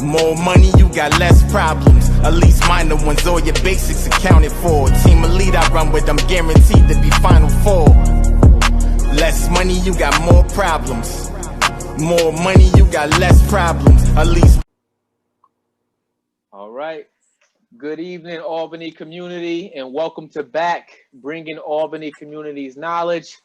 More money, you got less problems. At least minor ones, all your basics accounted for. Team elite I run with, I'm guaranteed to be Final Four. Less money, you got more problems. More money, you got less problems. At least. All right. Good evening, Albany community, and welcome to Back, bringing Albany community's knowledge.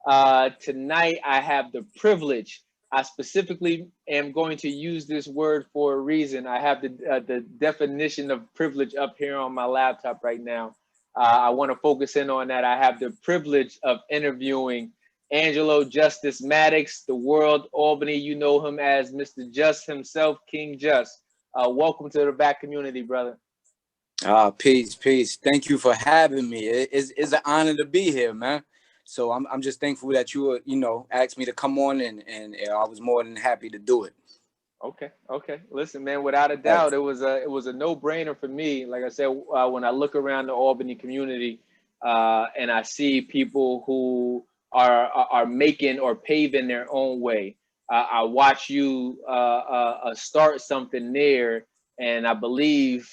Tonight, I have the privilege. I specifically am going to use this word for a reason. I have the definition of privilege up here on my laptop right now. I want to focus in on that. I have the privilege of interviewing Angelo Justice Maddox, the world Albany. You know him as Mr. Just himself, King Just. Welcome to the Back community, brother. Peace. Thank you for having me. It's an honor to be here, man. So I'm just thankful that you asked me to come on, and I was more than happy to do it. Okay. Listen, man, without a doubt, it was a no-brainer for me. Like I said, when I look around the Albany community, and I see people who are making or paving their own way, I watch you start something there, and I believe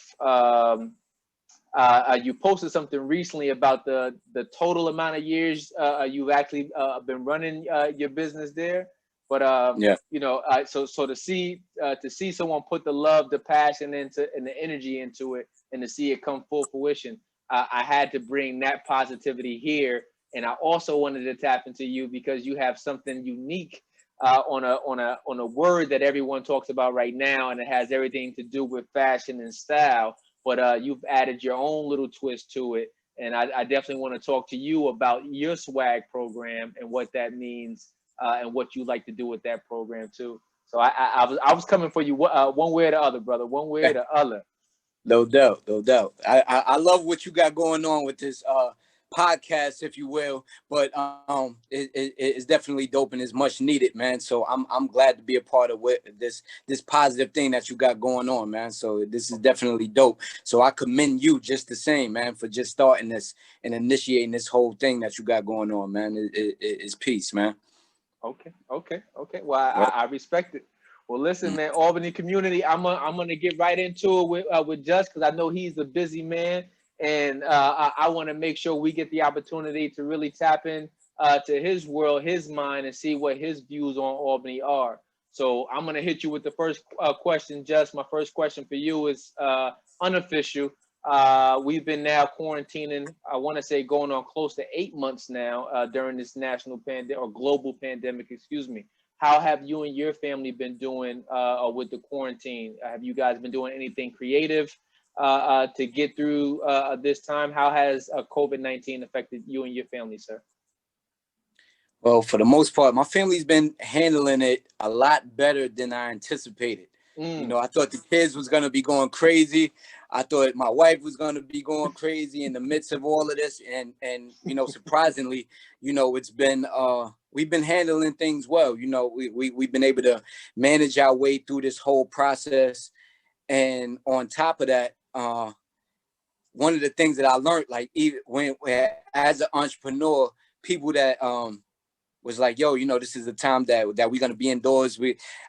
you posted something recently about the total amount of years you've actually been running your business there. But yeah, so to see someone put the love, the passion and the energy into it, and to see it come full fruition, I had to bring that positivity here. And I also wanted to tap into you because you have something unique on a word that everyone talks about right now, and it has everything to do with fashion and style. But you've added your own little twist to it, and I definitely want to talk to you about your S.W.A.G program and what that means, and what you like to do with that program too. So I was coming for you one way or the other, brother. One way or the other. No doubt. I love what you got going on with this podcast, if you will, but it's definitely dope and it's much needed, man. So I'm glad to be a part of this positive thing that you got going on, man. So this is definitely dope. So I commend you just the same, man, for just starting this and initiating this whole thing that you got going on, man. It's peace, man. Okay. Well, I respect it. Well, listen, man, Albany community, I'm gonna get right into it with Just, because I know he's a busy man, and I want to make sure we get the opportunity to really tap in to his world, his mind, and see what his views on Albany are. So I'm gonna hit you with the first question, Just. My first question for you is unofficial. We've been now quarantining, I want to say going on close to 8 months now during this national pandemic or global pandemic, excuse me. How have you and your family been doing with the quarantine? Have you guys been doing anything creative to get through this time? How has COVID-19 affected you and your family, sir? Well, for the most part, my family's been handling it a lot better than I anticipated. I thought the kids was going to be going crazy. I thought my wife was going to be going crazy in the midst of all of this. And surprisingly, it's been, we've been handling things well. We've been able to manage our way through this whole process. And on top of that, one of the things that I learned, like even when as an entrepreneur, people that was like, yo, this is the time that we're going to be indoors.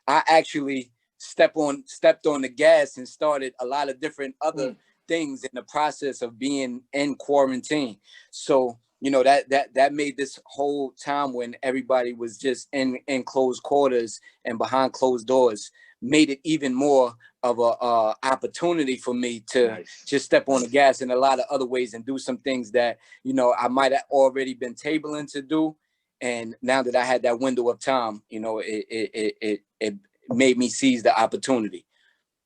I actually stepped on the gas and started a lot of different other things in the process of being in quarantine. So, that made this whole time when everybody was just in closed quarters and behind closed doors, made it even more of a opportunity for me to just step on the gas in a lot of other ways and do some things that, I might have already been tabling to do. And now that I had that window of time, it made me seize the opportunity.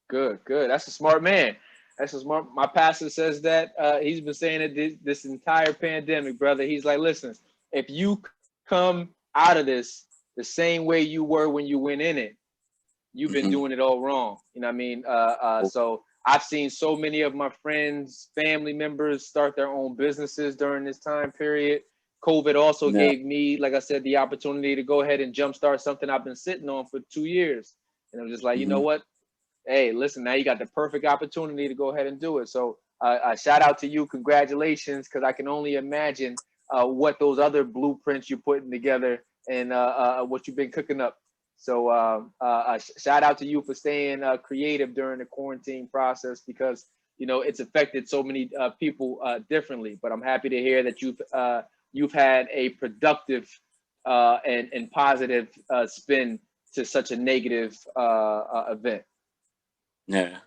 Good. That's a smart man. My pastor says that he's been saying it this entire pandemic, brother. He's like, listen, if you come out of this the same way you were when you went in it, you've been doing it all wrong. You know what I mean? So I've seen so many of my friends, family members start their own businesses during this time period. COVID also gave me, like I said, the opportunity to go ahead and jumpstart something I've been sitting on for 2 years. And I'm just like, you know what? Hey, listen, now you got the perfect opportunity to go ahead and do it. So shout out to you. Congratulations, because I can only imagine what those other blueprints you're putting together and what you've been cooking up. So shout out to you for staying creative during the quarantine process, because it's affected so many people differently. But I'm happy to hear that you've had a productive and positive spin to such a negative event. Yeah.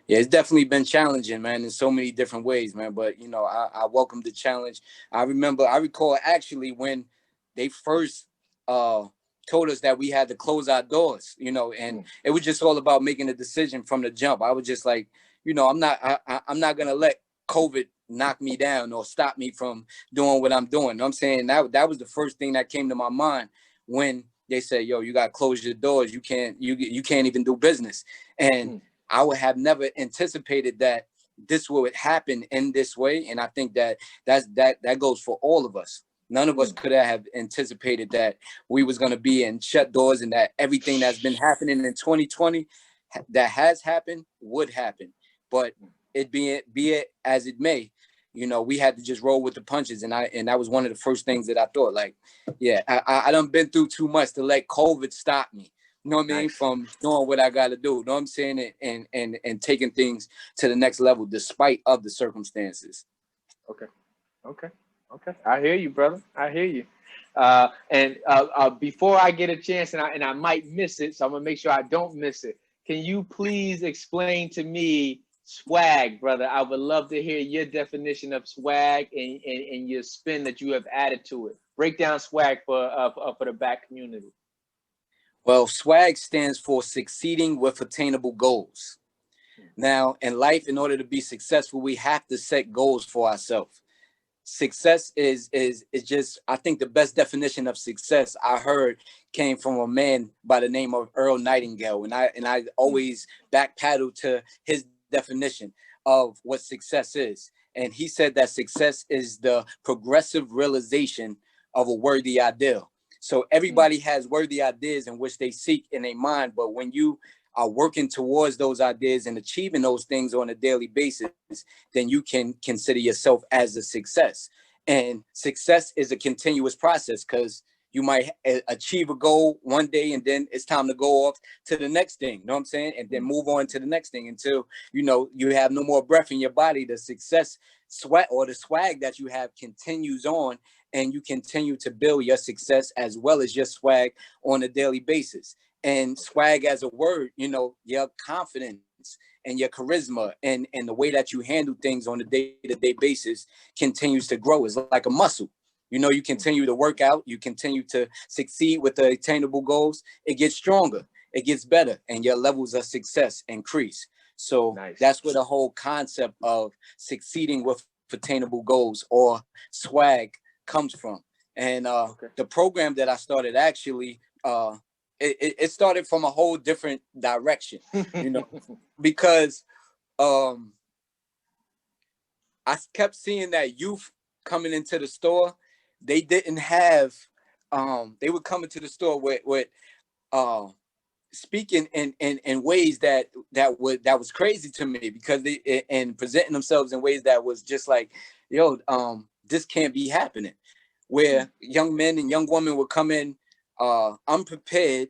Yeah, it's definitely been challenging, man, in so many different ways, man. But I welcome the challenge. I recall actually when they first told us that we had to close our doors, and it was just all about making a decision from the jump. I was just like, I'm not gonna let COVID knock me down or stop me from doing what I'm doing. I'm saying that was the first thing that came to my mind when they said, yo, you gotta close your doors. You can't even do business. And I would have never anticipated that this would happen in this way. And I think that goes for all of us. None of us could have anticipated that we was going to be in shut doors, and that everything that's been happening in 2020 that has happened would happen. But be it as it may, we had to just roll with the punches. And that was one of the first things that I thought, like, yeah, I done been through too much to let COVID stop me. You know what I mean? Nice. From doing what I got to do. You know what I'm saying? And taking things to the next level despite of the circumstances. Okay. I hear you, brother. I hear you. And before I get a chance, and I might miss it, so I'm gonna make sure I don't miss it. Can you please explain to me swag, brother? I would love to hear your definition of swag and your spin that you have added to it. Break down swag for the Black community. Well, SWAG stands for succeeding with attainable goals. Now, in life, in order to be successful, we have to set goals for ourselves. Success is just, I think the best definition of success I heard came from a man by the name of Earl Nightingale. And I always backpedal to his definition of what success is. And he said that success is the progressive realization of a worthy ideal. So everybody has worthy ideas in which they seek in their mind, but when you are working towards those ideas and achieving those things on a daily basis, then you can consider yourself as a success. And success is a continuous process, because you might achieve a goal one day and then it's time to go off to the next thing, you know what I'm saying? And then move on to the next thing until, you have no more breath in your body. The success sweat or the swag that you have continues on, and you continue to build your success as well as your swag on a daily basis. And swag as a word, your confidence and your charisma and the way that you handle things on a day-to-day basis continues to grow. It's like a muscle. You continue to work out, you continue to succeed with the attainable goals, it gets stronger, it gets better, and your levels of success increase. So That's where the whole concept of succeeding with attainable goals, or swag, comes from. And the program that I started, actually, it started from a whole different direction, because I kept seeing that youth coming into the store. They didn't have, they would come into the store with speaking in ways that was crazy to me, because they and presenting themselves in ways that was just like, yo, this can't be happening. Where young men and young women would come in unprepared,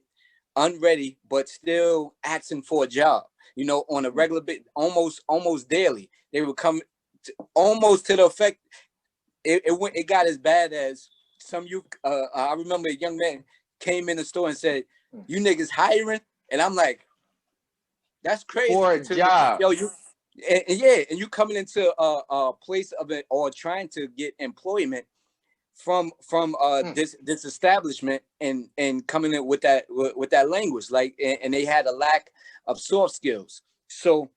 unready, but still asking for a job, on a regular bit, almost daily. They would come almost to the effect, it got as bad as some youth. I remember a young man came in the store and said, "You niggas hiring?" And I'm like, "That's crazy." For a job. Yo, and you coming into a place of it, or trying to get employment from this establishment, and coming in with that language, like, and they had a lack of soft skills. So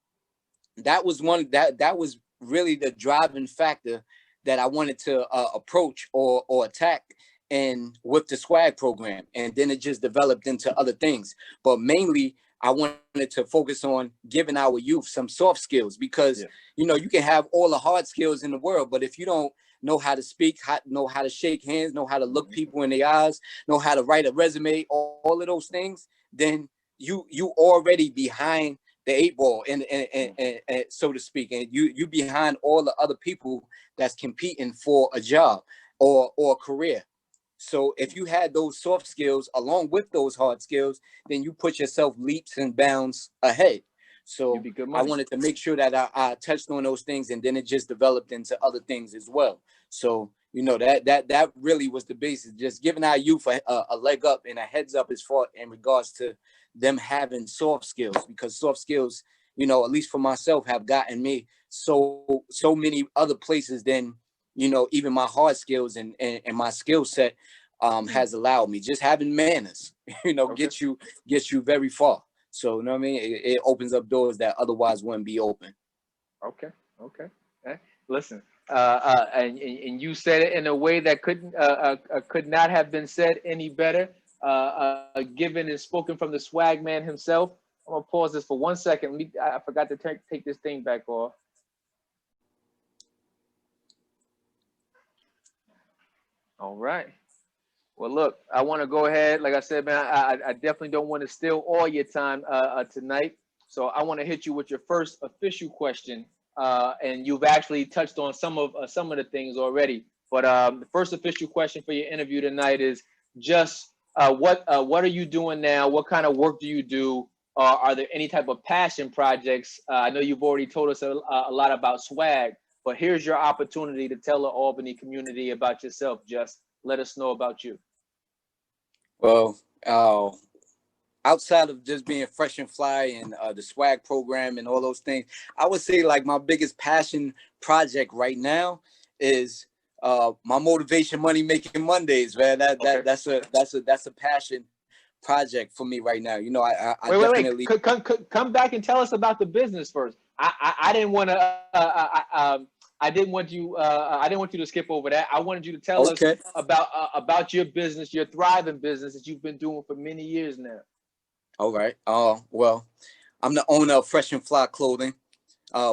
that was that was really the driving factor that I wanted to approach or attack, and with the SWAG program. And then it just developed into other things, but mainly I wanted to focus on giving our youth some soft skills, because you can have all the hard skills in the world, but if you don't know how to speak, know how to shake hands, know how to look people in the eyes, know how to write a resume, all of those things, then you already behind the 8 ball, and so to speak, and you behind all the other people that's competing for a job or a career. So if you had those soft skills along with those hard skills, then you put yourself leaps and bounds ahead. You'd So be good I money. wanted to make sure that I touched on those things, and then it just developed into other things as well. So, you know, that really was the basis, just giving our youth a leg up and a heads up as far in regards to them having soft skills, because soft skills, you know, at least for myself, have gotten me so many other places than, you know, even my hard skills and my skill set has allowed me. Just having manners, you know, Okay. gets you very far. So, you know what I mean? It opens up doors that otherwise wouldn't be open. Okay. Okay. Listen, and you said it in a way that could not have been said any better. Given and spoken from the swag man himself. I'm gonna pause this for 1 second. I forgot to take this thing back off. All right. Well, look, I want to go ahead. Like I said, man, I definitely don't want to steal all your time tonight. So I want to hit you with your first official question. And you've actually touched on some of the things already. But the first official question for your interview tonight is just what are you doing now? What kind of work do you do? Are there any type of passion projects? I know you've already told us a lot about swag, but here's your opportunity to tell the Albany community about yourself. Just let us know about you. Well, outside of just being fresh and fly and the swag program and all those things, I would say like my biggest passion project right now is my motivation money making Mondays, man. That's a passion project for me right now. You know, I definitely come back and tell us about the business first. I didn't want to I didn't want you to skip over that. I wanted you to tell us about your business, your thriving business that you've been doing for many years now. All right. Well, I'm the owner of Fresh and Fly Clothing.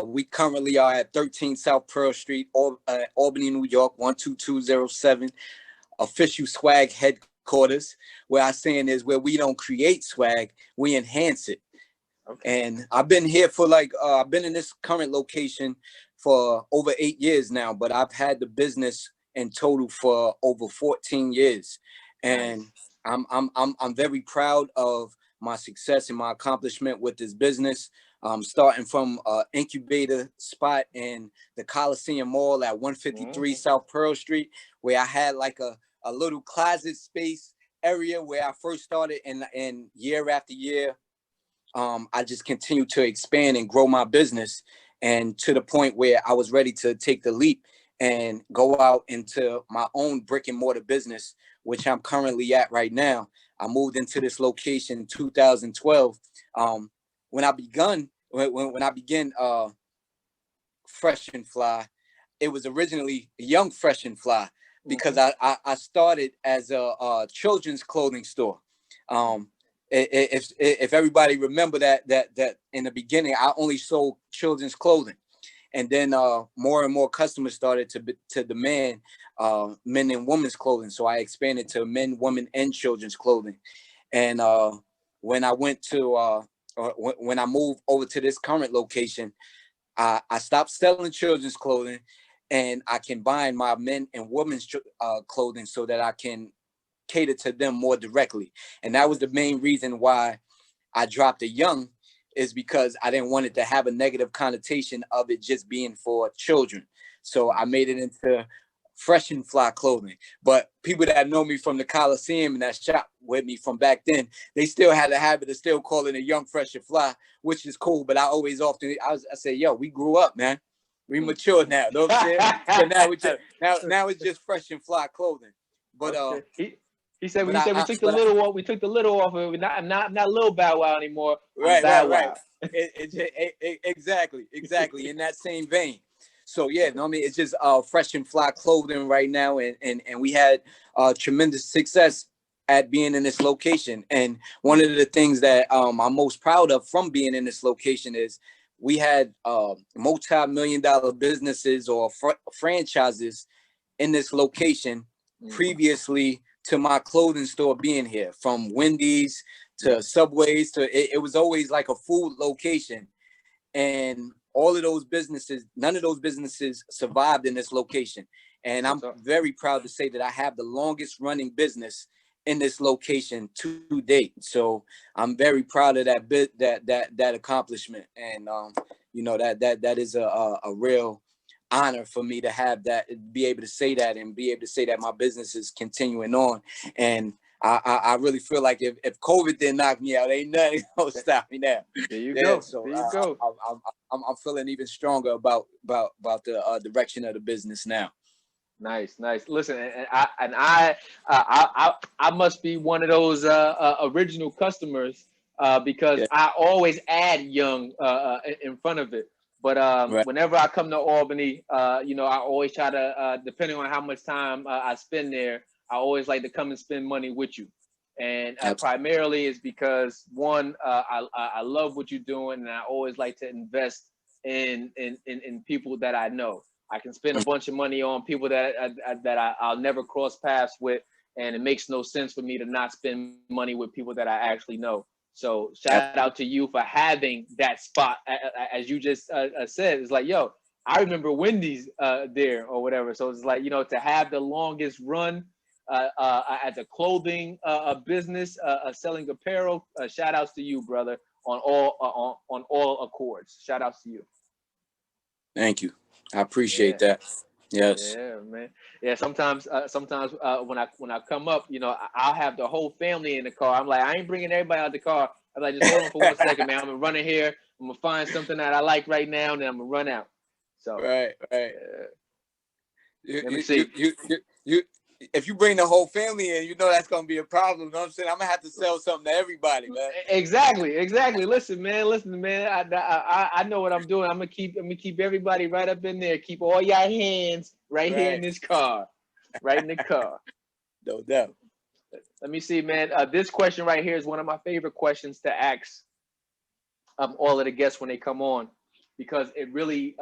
We currently are at 13 South Pearl Street, Albany, New York, 12207. Official swag headquarters. Where I saying is where we don't create swag, we enhance it. Okay. And I've been here for I've been in this current location for over 8 years now, but I've had the business in total for over 14 years. And nice. I'm very proud of my success and my accomplishment with this business. Starting from incubator spot in the Coliseum Mall at 153 South Pearl Street, where I had like a little closet space area where I first started, and year after year, I just continued to expand and grow my business, and to the point where I was ready to take the leap and go out into my own brick and mortar business, which I'm currently at right now. I moved into this location in 2012. When I began Fresh and Fly, it was originally Young Fresh and Fly, because I started as a children's clothing store. If everybody remember that in the beginning, I only sold children's clothing, and then more and more customers started to demand men and women's clothing. So I expanded to men, women, and children's clothing. And when I went to when I moved over to this current location, I stopped selling children's clothing, and I combined my men and women's clothing so that I can cater to them more directly. And that was the main reason why I dropped the young, is because I didn't want it to have a negative connotation of it just being for children. So I made it into Fresh and Fly Clothing. But people that know me from the Coliseum and that shop with me from back then, they still had the habit of still calling it Young Fresh and Fly, which is cool. But I say, yo, we grew up, man. We mature now. You know what I'm saying? So now it's just Fresh and Fly Clothing. But he said we took the little off. We took the little off of it. Not Lil Bow Wow anymore. Right. Exactly. In that same vein. So yeah, I mean, it's just Fresh and Fly Clothing right now, and we had tremendous success at being in this location. And one of the things that I'm most proud of from being in this location is we had multi-million-dollar businesses or franchises in this location previously to my clothing store being here, from Wendy's to Subways to it was always like a food location. And all of those businesses, none of those businesses survived in this location. And I'm very proud to say that I have the longest running business in this location to date. So I'm very proud of that accomplishment. And you know, that is a real honor for me to have that, be able to say that, and be able to say that my business is continuing on. And I really feel like if COVID didn't knock me out, ain't nothing gonna stop me now. There you go. So there you go. I'm feeling even stronger about the direction of the business now. Nice. Listen, and I must be one of those original customers because I always add young in front of it. But Right. whenever I come to Albany, you know, I always try to, depending on how much time I spend there, I always like to come and spend money with you. And primarily is because one, I love what you're doing, and I always like to invest in people that I know. I can spend a bunch of money on people that I'll never cross paths with, and it makes no sense for me to not spend money with people that I actually know. So shout out to you for having that spot, as you just said. It's like, yo, I remember Wendy's there or whatever. So it's like, you know, to have the longest run as a clothing business, selling apparel. Shout outs to you, brother, on all accords. Shout outs to you. Thank you. I appreciate that. Yes. Yeah, man. Yeah, sometimes when I come up, you know, I'll have the whole family in the car. I'm like, I ain't bringing everybody out the car. I'm like, just hold on for 1 second, man. I'm gonna run in here. I'm gonna find something that I like right now, and then I'm gonna run out. So right. Let me see. You if you bring the whole family in, you know that's gonna be a problem. You know what I'm saying? I'm gonna have to sell something to everybody, man. Exactly. Listen, man. I know what I'm doing. I'm gonna keep everybody right up in there. Keep all your hands right here in this car, right in the car. No doubt. Let me see, man. This question right here is one of my favorite questions to ask all of the guests when they come on, because it really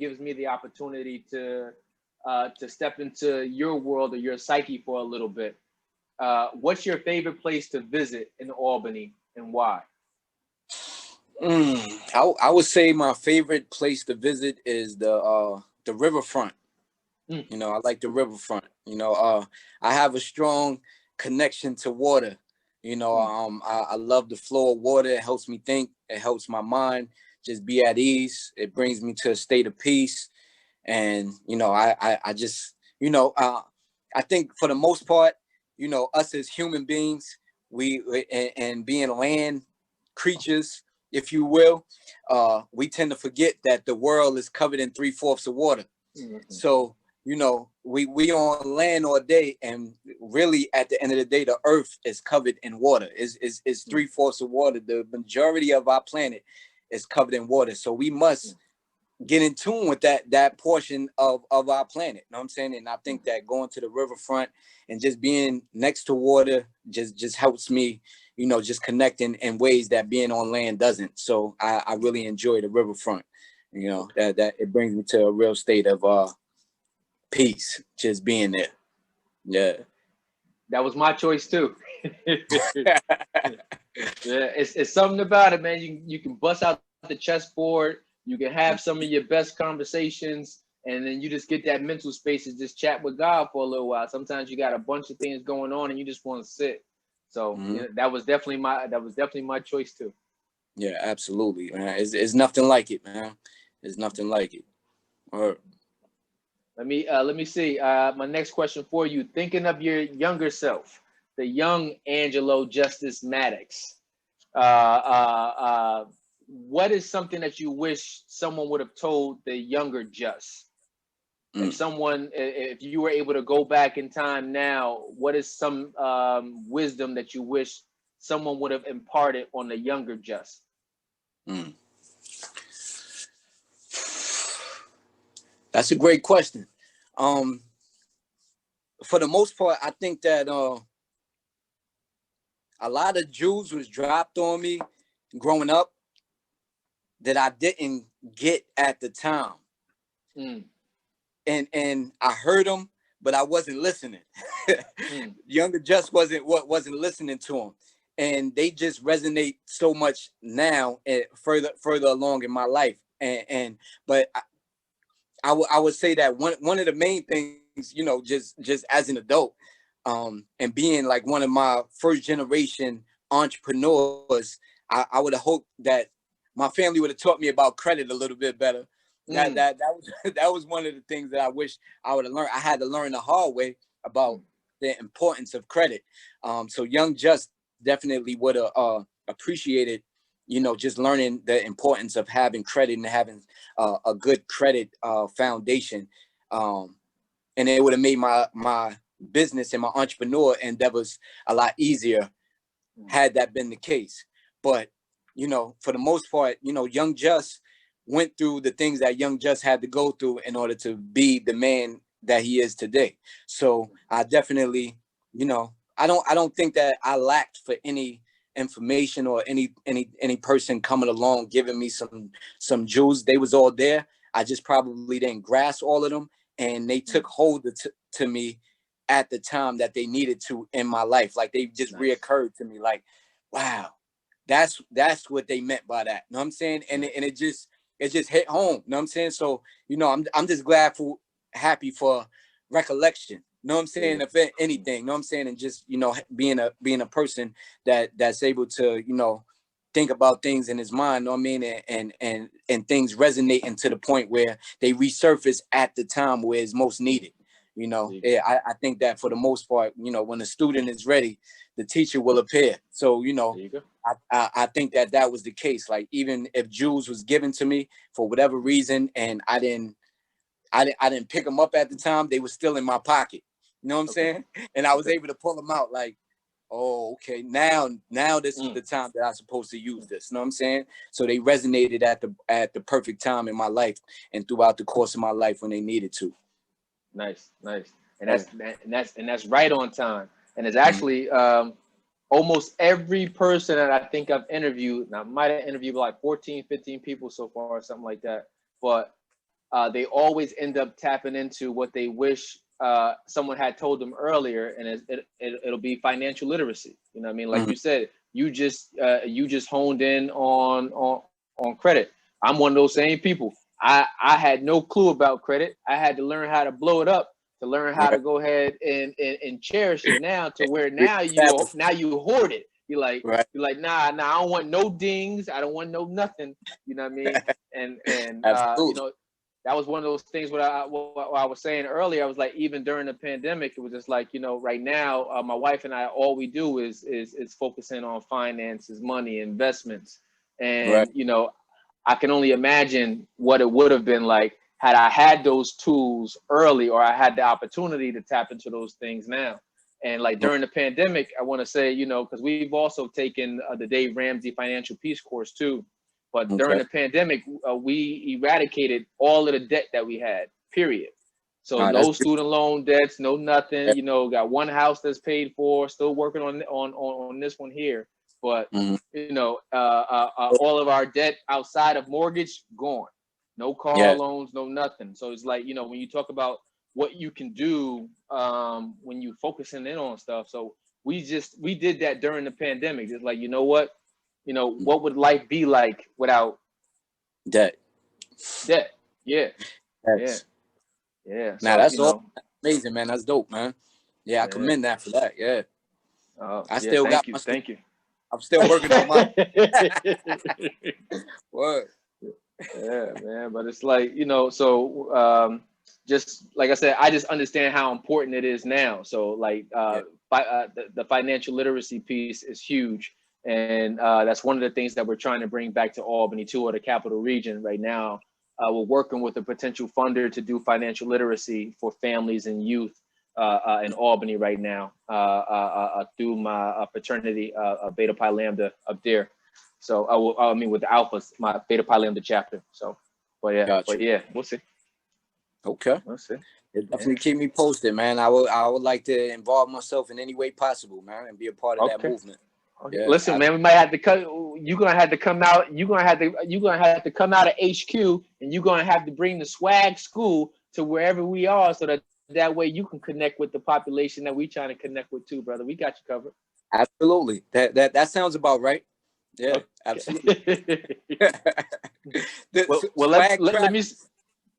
gives me the opportunity to step into your world or your psyche for a little bit. What's your favorite place to visit in Albany, and why? I would say my favorite place to visit is the riverfront. You know, I like the riverfront. You know, I have a strong connection to water. You know, I love the flow of water. It helps me think. It helps my mind just be at ease. It brings me to a state of peace. And, you know, I just, you know, I think for the most part, you know, us as human beings, and being land creatures, if you will, we tend to forget that the world is covered in 3/4 of water. So, you know, we on land all day, and really at the end of the day, the earth is covered in water. It's 3/4 of water. The majority of our planet is covered in water. So we must get in tune with that portion of our planet. You know what I'm saying? And I think that going to the riverfront and just being next to water just helps me, you know, just connecting in ways that being on land doesn't. So I really enjoy the riverfront. You know, that it brings me to a real state of peace just being there. Yeah. That was my choice too. Yeah, it's something about it, man. You can bust out the chessboard. You can have some of your best conversations, and then you just get that mental space to just chat with God for a little while. Sometimes you got a bunch of things going on, and you just want to sit. So that was definitely my choice too. Yeah, absolutely, man. It's nothing like it, man. It's nothing like it. Let me see. My next question for you: thinking of your younger self, the young Angelo Justice Maddox. What is something that you wish someone would have told the younger Just? If you were able to go back in time now, what is some wisdom that you wish someone would have imparted on the younger Just? That's a great question. For the most part, I think that a lot of jewels was dropped on me growing up that I didn't get at the time. And I heard them, but I wasn't listening. Younger Just wasn't listening to them. And they just resonate so much now and further along in my life. But I would say that one of the main things you know, just as an adult, and being like one of my first generation entrepreneurs, I would have hoped that my family would have taught me about credit a little bit better. That was that was one of the things that I wish I would have learned. I had to learn the hard way about the importance of credit. So Young Just definitely would have appreciated, you know, just learning the importance of having credit and having a good credit foundation. And it would have made my business and my entrepreneur endeavors a lot easier had that been the case. But, you know, for the most part, you know, Young Just went through the things that Young Just had to go through in order to be the man that he is today. So I definitely, you know, I don't think that I lacked for any information or any person coming along giving me some jewels. They was all there. I just probably didn't grasp all of them, and they took hold to me at the time that they needed to in my life. Like they just reoccurred to me, like, wow, that's what they meant by that. You know what I'm saying? And it just hit home. You know what I'm saying? So, you know, I'm just happy for recollection. You know what I'm saying? If anything, you know what I'm saying? And just, you know, being a person that's able to, you know, think about things in his mind, you know what I mean? And things resonating to the point where they resurface at the time where it's most needed. You know, I think that for the most part, you know, when the student is ready, the teacher will appear. So, you know, I think that was the case. Like, even if jewels was given to me for whatever reason, and I didn't pick them up at the time, they were still in my pocket. You know what I'm saying? And I was able to pull them out like, oh, okay, now this is the time that I'm supposed to use this. You know what I'm saying? So they resonated at the perfect time in my life and throughout the course of my life when they needed to. Nice. And that's right on time. And it's actually almost every person that I think I've interviewed, now I might have interviewed like 14, 15 people so far or something like that, but they always end up tapping into what they wish someone had told them earlier, and it'll be financial literacy. You know what I mean? Like you said, you just honed in on credit. I'm one of those same people. I had no clue about credit. I had to learn how to blow it up, to learn how to go ahead and cherish it now, to where now you hoard it. You're like, nah, I don't want no dings. I don't want no nothing. You know what I mean? And you know, that was one of those things what I was saying earlier. I was like, even during the pandemic, it was just like, you know, right now, my wife and I, all we do is focusing on finances, money, investments. And, you know, I can only imagine what it would have been like had I had those tools early, or I had the opportunity to tap into those things now. And like during the pandemic, I want to say, you know, because we've also taken the Dave Ramsey Financial Peace course too. But during the pandemic, we eradicated all of the debt that we had, period. So no student loan debts, no nothing, you know, got one house that's paid for, still working on this one here. But, you know, all of our debt outside of mortgage, gone. No car loans, no nothing. So it's like, you know, when you talk about what you can do when you focusing in on stuff. So we did that during the pandemic. It's like, you know what? You know, what would life be like without debt? Yeah. Now So, that's all amazing, man. That's dope, man. Yeah, I commend that for that. Yeah. I still got my thank you. I'm still working on my word. Yeah, man. But it's like, you know, so just like I said, I just understand how important it is now. So like the financial literacy piece is huge. And that's one of the things that we're trying to bring back to Albany too, or the capital region right now. We're working with a potential funder to do financial literacy for families and youth in Albany right now through my fraternity, Beta Pi Lambda up there. So I mean with the Alphas, my Beta Pi Lambda chapter. So, but yeah, we'll see. Okay. We'll see. Definitely keep me posted, man. I would like to involve myself in any way possible, man, and be a part of that movement. Okay. Yeah, listen, man, we might have to cut. You're gonna have to come out. You're gonna have to come out of HQ, and you're gonna have to bring the SWAG school to wherever we are, so that way you can connect with the population that we trying to connect with too, brother. We got you covered. Absolutely. That sounds about right. Yeah, okay. Absolutely. Well, let me.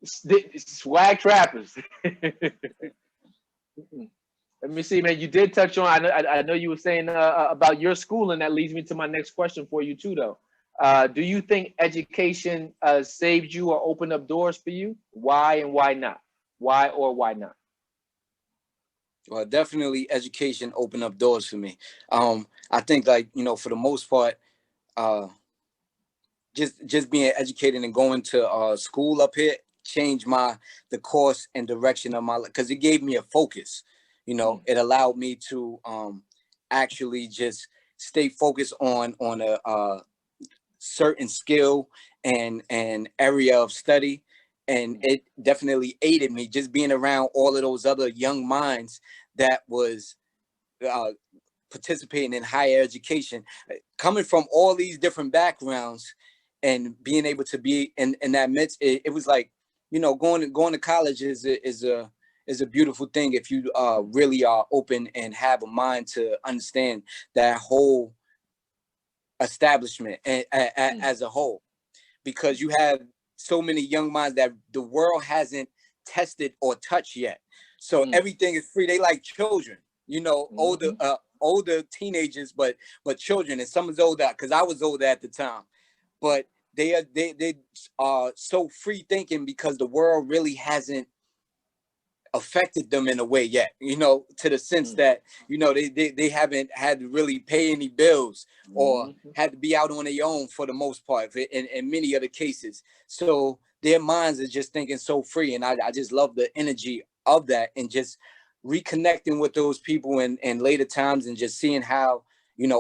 Swag trappers. Let me see, man. You did touch on. I know you were saying about your school, and that leads me to my next question for you too, though. Do you think education saved you or opened up doors for you? Why and why not? Why or why not? Well, definitely education opened up doors for me. I think, like, for the most part, uh, just being educated and going to school up here changed the course and direction of my life, because it gave me a focus. It allowed me to actually just stay focused on a certain skill and area of study, and it definitely aided me just being around all of those other young minds that was participating in higher education, coming from all these different backgrounds, and being able to be in that midst. It was like, going to college is a beautiful thing if you really are open and have a mind to understand that whole establishment as a whole, because you have so many young minds that the world hasn't tested or touched yet. So everything is free. They like children, older teenagers, but children. And some is older, because I was older at the time. But they are so free thinking, because the world really hasn't affected them in a way yet, to the sense that, they haven't had to really pay any bills or had to be out on their own for the most part in many other cases. So their minds are just thinking so free. And I just love the energy of that, and just reconnecting with those people in later times, and just seeing how,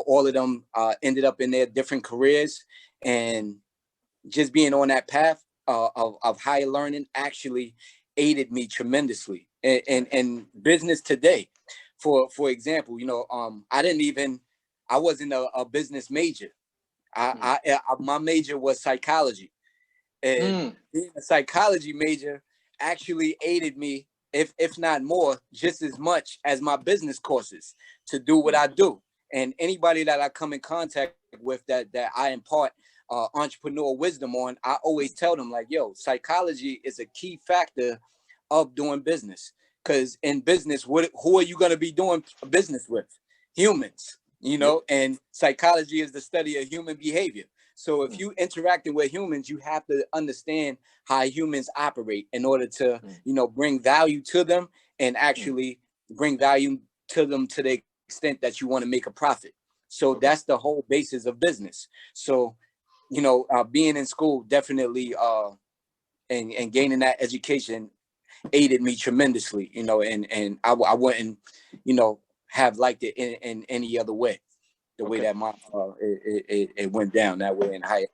all of them ended up in their different careers, and just being on that path of higher learning actually aided me tremendously in business today. For example, I wasn't a business major. My major was psychology, and being a psychology major actually aided me, if not more, just as much as my business courses, to do what I do. And anybody that I come in contact with that I impart entrepreneur wisdom on, I always tell them, like, yo, psychology is a key factor of doing business. Because in business, who are you going to be doing business with? Humans, and psychology is the study of human behavior. So if you interacting with humans, you have to understand how humans operate in order to, bring value to them, and actually bring value to them to the extent that you want to make a profit. So that's the whole basis of business. So, being in school definitely and gaining that education aided me tremendously, and I wouldn't, have liked it in any other way. The way that my it went down that way in higher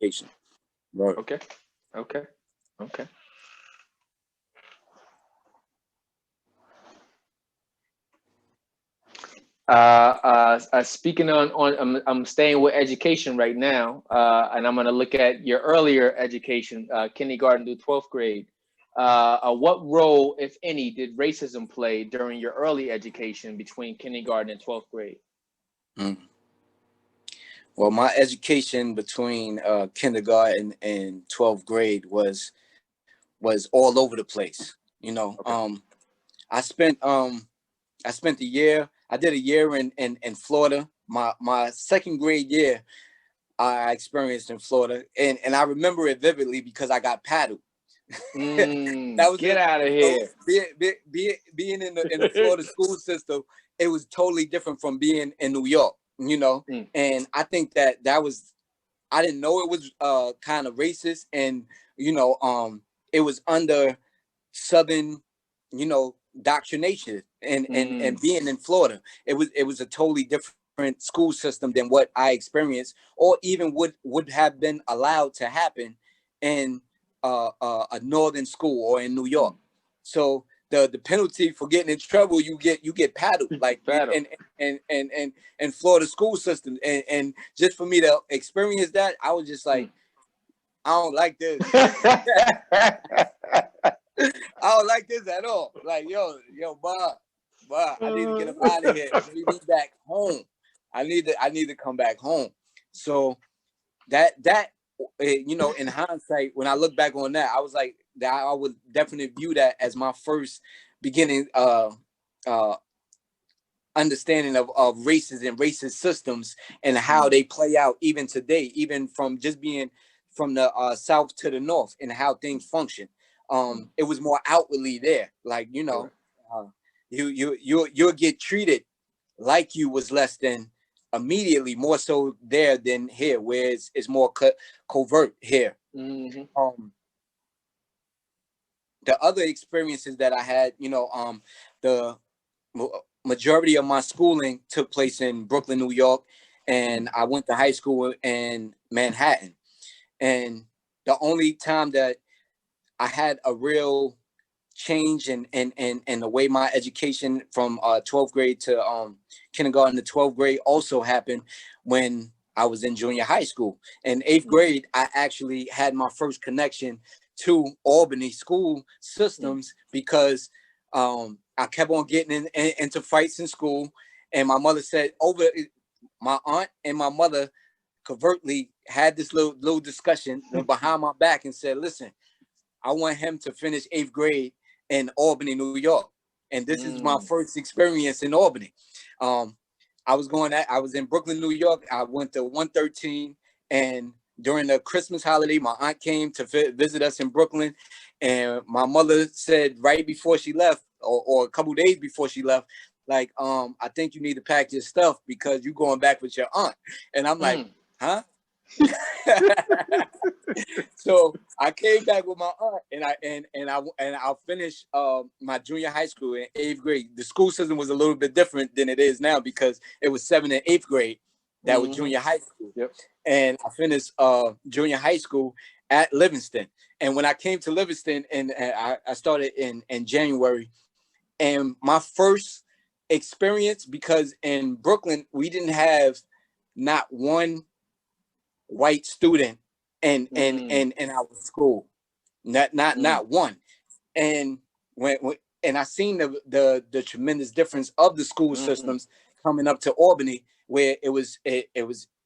education. Right. Okay. Speaking on I'm staying with education right now, and I'm going to look at your earlier education, kindergarten through 12th grade. What role, if any, did racism play during your early education between kindergarten and 12th grade? Well, my education between kindergarten and 12th grade was all over the place. I spent the year. I did a year in Florida. My second grade year, I experienced in Florida, and I remember it vividly because I got paddled. That was get out of here. Being in the Florida school system, it was totally different from being in New York. And I think that was, I didn't know it was kind of racist, and it was under Southern, doctrination, and being in Florida, it was a totally different school system than what I experienced, or even would have been allowed to happen in a northern school or in New York. So the penalty for getting in trouble, you get paddled, like in Florida school system, and just for me to experience that, I was just like, I don't like this. I don't like this at all. Like, yo, Bob, I need to get up out of here. Let me be back home. I need to come back home. So that in hindsight, when I look back on that, I was like, that I would definitely view that as my first beginning understanding of races and racist systems and how they play out even today, even from just being from the south to the north and how things function. It was more outwardly there, like, you know, you'll get treated like you was less than immediately, more so there than here, where it's more covert here. The other experiences that I had, you know, the majority of my schooling took place in Brooklyn, New York, and I went to high school in Manhattan. And the only time that I had a real change in the way my education from 12th grade to kindergarten to 12th grade also happened when I was in junior high school. In 8th grade, I actually had my first connection to Albany school systems because I kept on getting into fights in school, and my mother said, my aunt and my mother covertly had this little discussion behind my back and said, listen, I want him to finish 8th grade in Albany, New York. And this is my first experience in Albany. I was in Brooklyn, New York. I went to 113, and during the Christmas holiday, my aunt came to visit us in Brooklyn, and my mother said right before she left, or a couple days before she left, like, I think you need to pack your stuff because you're going back with your aunt. And I'm like, huh? So I came back with my aunt, and I finished my junior high school in 8th grade. The school system was a little bit different than it is now because it was 7th and 8th grade that was junior high school. And I finished junior high school at Livingston. And when I came to Livingston, and I started in January, and my first experience, because in Brooklyn we didn't have not one white student in our school, not one. And when and I seen the tremendous difference of the school systems coming up to Albany, where it was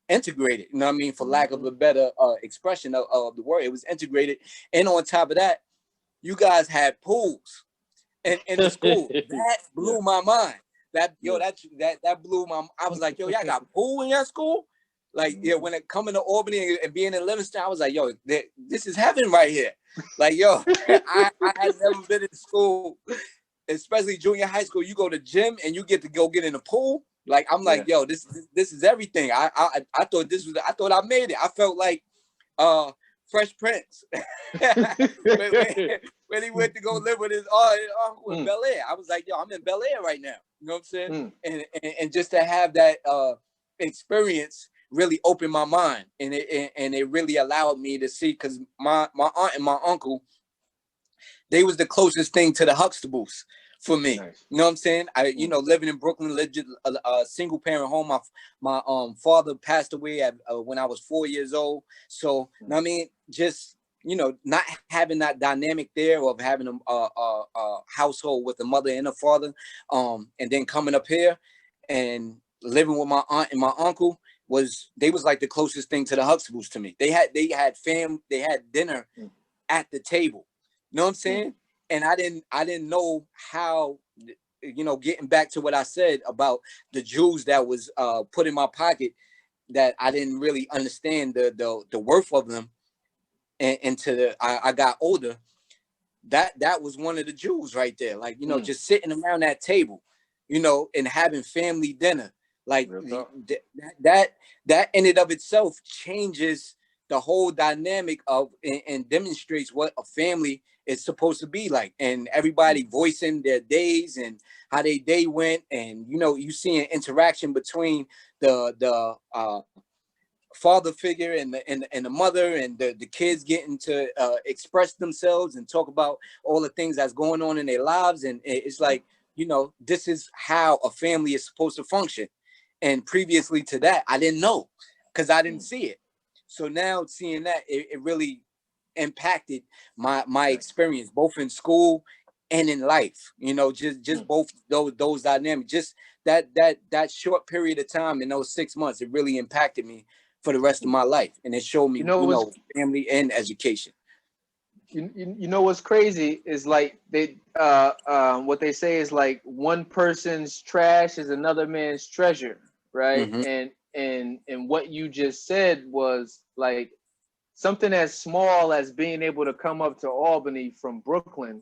integrated, you know what I mean, for lack of a better expression of the word. It was integrated, and on top of that, you guys had pools in the school. That blew my mind. That blew my. I was like, yo, y'all got pool in your school? Like, yeah, when it coming to Albany and being in Livingston, I was like, yo, this is heaven right here. Like, yo, I had never been in school, especially junior high school. You go to gym and you get to go get in the pool. Like, I'm like, yo, this is everything. I thought I thought I made it. I felt like Fresh Prince when he went to go live with his uncle in Bel Air. I was like, yo, I'm in Bel Air right now. You know what I'm saying? And just to have that experience really opened my mind, and it really allowed me to see, because my aunt and my uncle, they was the closest thing to the Huxtables for me. Nice. You know what I'm saying? You know, living in Brooklyn, lived a single parent home. My father passed away when I was 4 years old. So, you know what I mean, just, you know, not having that dynamic there of having a household with a mother and a father, and then coming up here and living with my aunt and my uncle, they was like the closest thing to the Huxtables to me. They had dinner at the table. You know what I'm saying? And I didn't know how, you know, getting back to what I said about the Jews that was put in my pocket, that I didn't really understand the worth of them, and until I got older. That was one of the Jews right there. Like, you know, just sitting around that table, you know, and having family dinner. Like that in and of itself changes the whole dynamic of and demonstrates what a family is supposed to be like, and everybody voicing their days and how their day went, and you know, you see an interaction between the father figure and the mother, and the kids getting to express themselves and talk about all the things that's going on in their lives, and it's like, you know, this is how a family is supposed to function. And previously to that, I didn't know, because I didn't see it. So now seeing that, it really impacted my experience, both in school and in life. You know, just both those dynamics. Just that short period of time in those 6 months, it really impacted me for the rest of my life, and it showed me, you know, family and education. You know what's crazy is like they what they say is like one person's trash is another man's treasure, right? Mm-hmm. And what you just said was like something as small as being able to come up to Albany from Brooklyn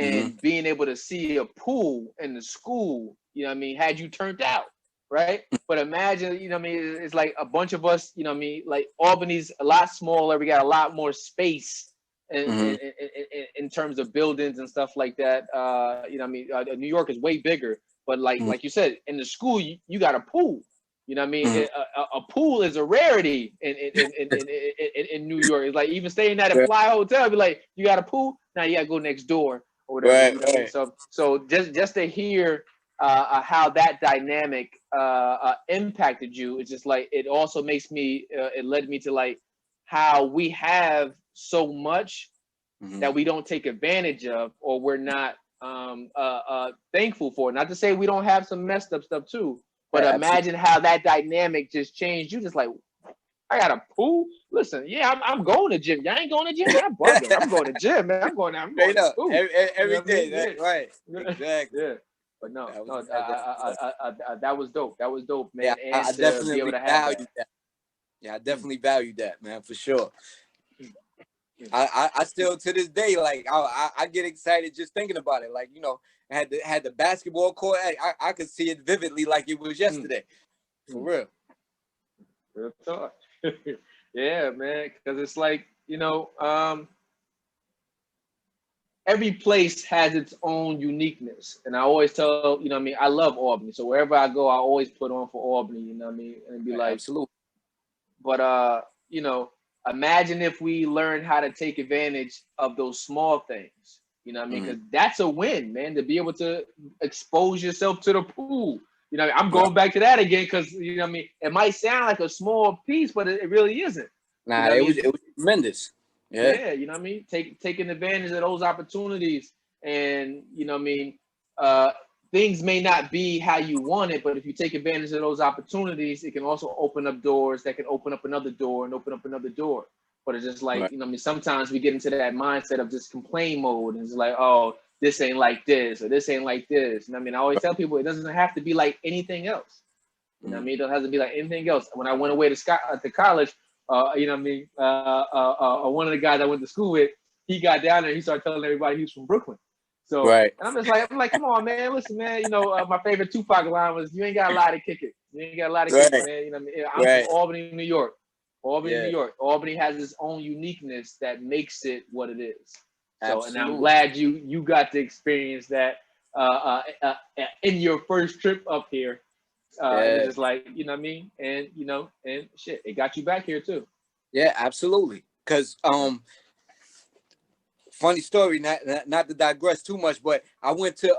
Mm-hmm. and being able to see a pool in the school, you know what I mean, had you turned out, right? But imagine, you know what I mean, it's like a bunch of us, you know what I mean, like Albany's a lot smaller, we got a lot more space Mm-hmm. in terms of buildings and stuff like that. You know what I mean, New York is way bigger, but Mm-hmm. like you said, in the school, you got a pool. You know what I mean? Mm-hmm. A pool is a rarity in New York. It's like even staying at a Right, fly hotel, be like, you got a pool? Now you gotta go next door or whatever. right, You know what I mean? right. So just to hear how that dynamic impacted you, it's just like it also makes me. It led me to like how we have so much Mm-hmm. that we don't take advantage of or we're not thankful for. Not to say we don't have some messed up stuff too, but Yeah, absolutely. imagine how that dynamic just changed. You just like, I got a pool. Listen, yeah, I'm going to gym. Y'all ain't going to gym. Y'all bugging. I'm going to gym, man. I'm going Straight to up, pool. You know every what I day. mean? That right, Yeah, exactly. yeah. But no, That was no, that was dope. That was dope, yeah. man. I And to be able definitely to have value that. that. Yeah, I definitely value that, man, for sure. Mm, mm, I still to this day like I get excited just thinking about it. Like you know, had the basketball court. I could see it vividly like it was mm, yesterday, for mm. real. Real talk. Yeah, man. Because it's like, every place has its own uniqueness. And I always tell, you know what I mean, I love Albany. So wherever I go, I always put on for Albany, you know what I mean? And be Right, like, absolutely. but you know, imagine if we learn how to take advantage of those small things. You know what I mean? Mm-hmm. Because that's a win, man, to be able to expose yourself to the pool. You know, I'm Right. going back to that again because you know what I mean. It might sound like a small piece, but it really isn't. You Nah, know what I mean? it was tremendous. Yeah. Yeah, you know what I mean? Taking advantage of those opportunities and you know what I mean, things may not be how you want it, but if you take advantage of those opportunities, it can also open up doors that can open up another door and open up another door. But it's just like, Right. you know what I mean, sometimes we get into that mindset of just complain mode and it's like, oh, this ain't like this or this ain't like this. And I mean, I always tell people it doesn't have to be like anything else. You know what I mean? It doesn't have to be like anything else. When I went away to college, you know what I mean? One of the guys I went to school with, he got down there. He started telling everybody he was from Brooklyn. So, Right. and I'm like, come on, man. Listen, man. You know, my favorite Tupac line was, "You ain't got a lot to kick it. You ain't got a lot to kick it, Right. man." You know what I mean? I'm from Right. Albany, New York. Albany, New Yeah. York. Albany has its own uniqueness that makes it what it is. So, and I'm Absolutely. glad you got to experience that in your first trip up here. And it's Yeah. just like, you know what I mean? And you know, and shit, it got you back here too. Yeah, absolutely. Cause funny story, not to digress too much, but I went to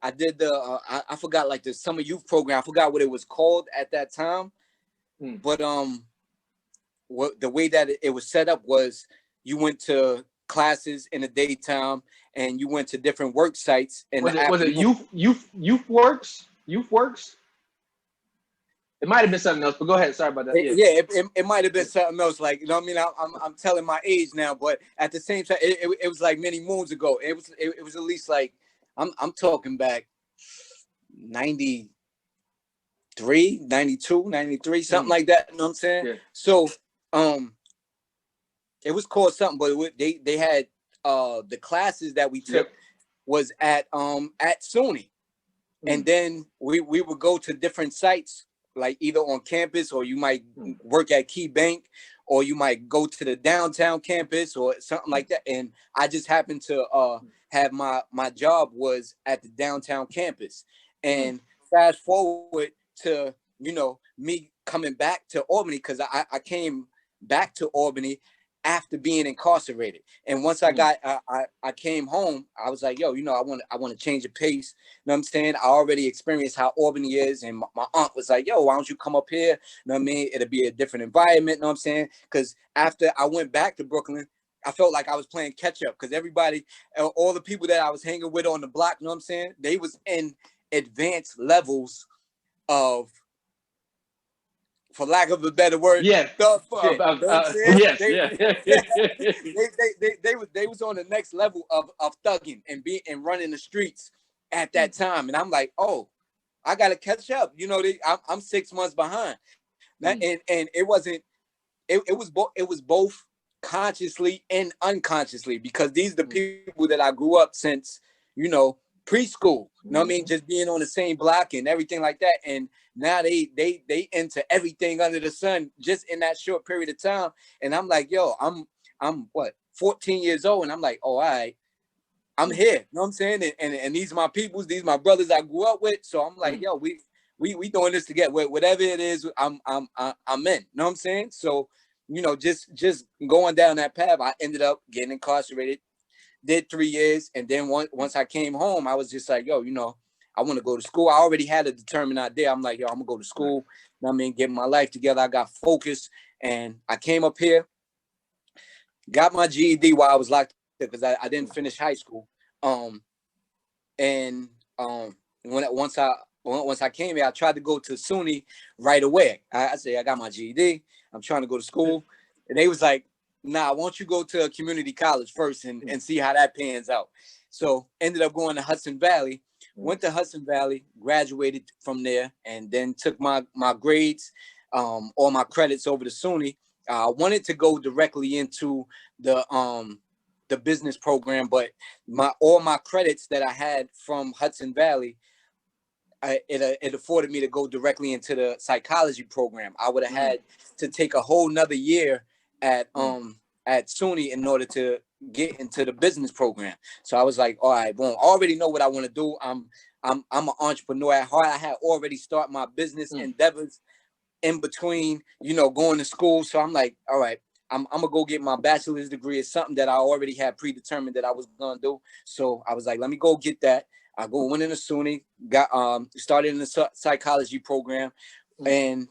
I did the I forgot like the summer youth program. I forgot what it was called at that time. Hmm. But what the way that it was set up was you went to classes in the daytime and you went to different work sites in the Was it afternoon. youth works? It might have been something else, but go ahead. Sorry about that. Yeah. It might have been something else, like you know what I mean. I'm telling my age now, but at the same time, it was like many moons ago. It was at least like I'm talking back 93, 92, 93, something Hmm. like that. You know what I'm saying? Yeah. So it was called something, but they had the classes that we took Yep. was at SUNY. Hmm. And then we would go to different sites, like either on campus or you might Hmm. work at Key Bank or you might go to the downtown campus or something like that. And I just happened to have my job was at the downtown campus. Hmm. And fast forward to, you know, me coming back to Albany because I came back to Albany after being incarcerated. And once I Hmm. got I came home, I was like, yo, you know, I want to change the pace. You know what I'm saying? I already experienced how Albany is. And my aunt was like, yo, why don't you come up here? You know what I mean? It'll be a different environment. You know what I'm saying? Because after I went back to Brooklyn, I felt like I was playing catch up because everybody, all the people that I was hanging with on the block, you know what I'm saying? They was in advanced levels of for lack of a better word, Yeah. thug for you know what I'm saying? Yes. Yeah. They was on the next level of thugging and running the streets at that time. And I'm like, oh, I gotta catch up. You know, I'm 6 months behind. And it wasn't. It was both consciously and unconsciously, because these are the people that I grew up since, you know, preschool. You know what I mean? Just being on the same block and everything like that. And now they into everything under the sun just in that short period of time. And I'm like, yo, I'm what, 14 years old, and I'm like, oh, all right, I'm here. You know what I'm saying? And these are my peoples, these are my brothers I grew up with. So I'm like, yo, we doing this together. Whatever it is, I'm in. You know what I'm saying? So, you know, just going down that path, I ended up getting incarcerated, did 3 years. And then once I came home, I was just like, yo, you know, I want to go to school. I already had a determined idea. I'm like, yo, I'm gonna go to school. You know what I mean? Get my life together. I got focused, and I came up here, got my GED while I was locked up because I didn't finish high school. And once I came here, I tried to go to SUNY right away. I said, I got my GED. I'm trying to go to school. And they was like, nah, why don't you go to a community college first and see how that pans out? So ended up going to Hudson Valley, went to Hudson Valley, graduated from there, and then took my grades, all my credits over to SUNY. I wanted to go directly into the business program, but all my credits that I had from Hudson Valley, it afforded me to go directly into the psychology program. I would have had to take a whole nother year at SUNY in order to get into the business program. So I was like, all right, boom, I already know what I want to do. I'm an entrepreneur at heart. I had already started my business endeavors in between, you know, going to school. So I'm like, all right, I'm gonna go get my bachelor's degree. It's something that I already had predetermined that I was gonna do. So I was like, let me go get that. I went into SUNY, got started in the psychology program, and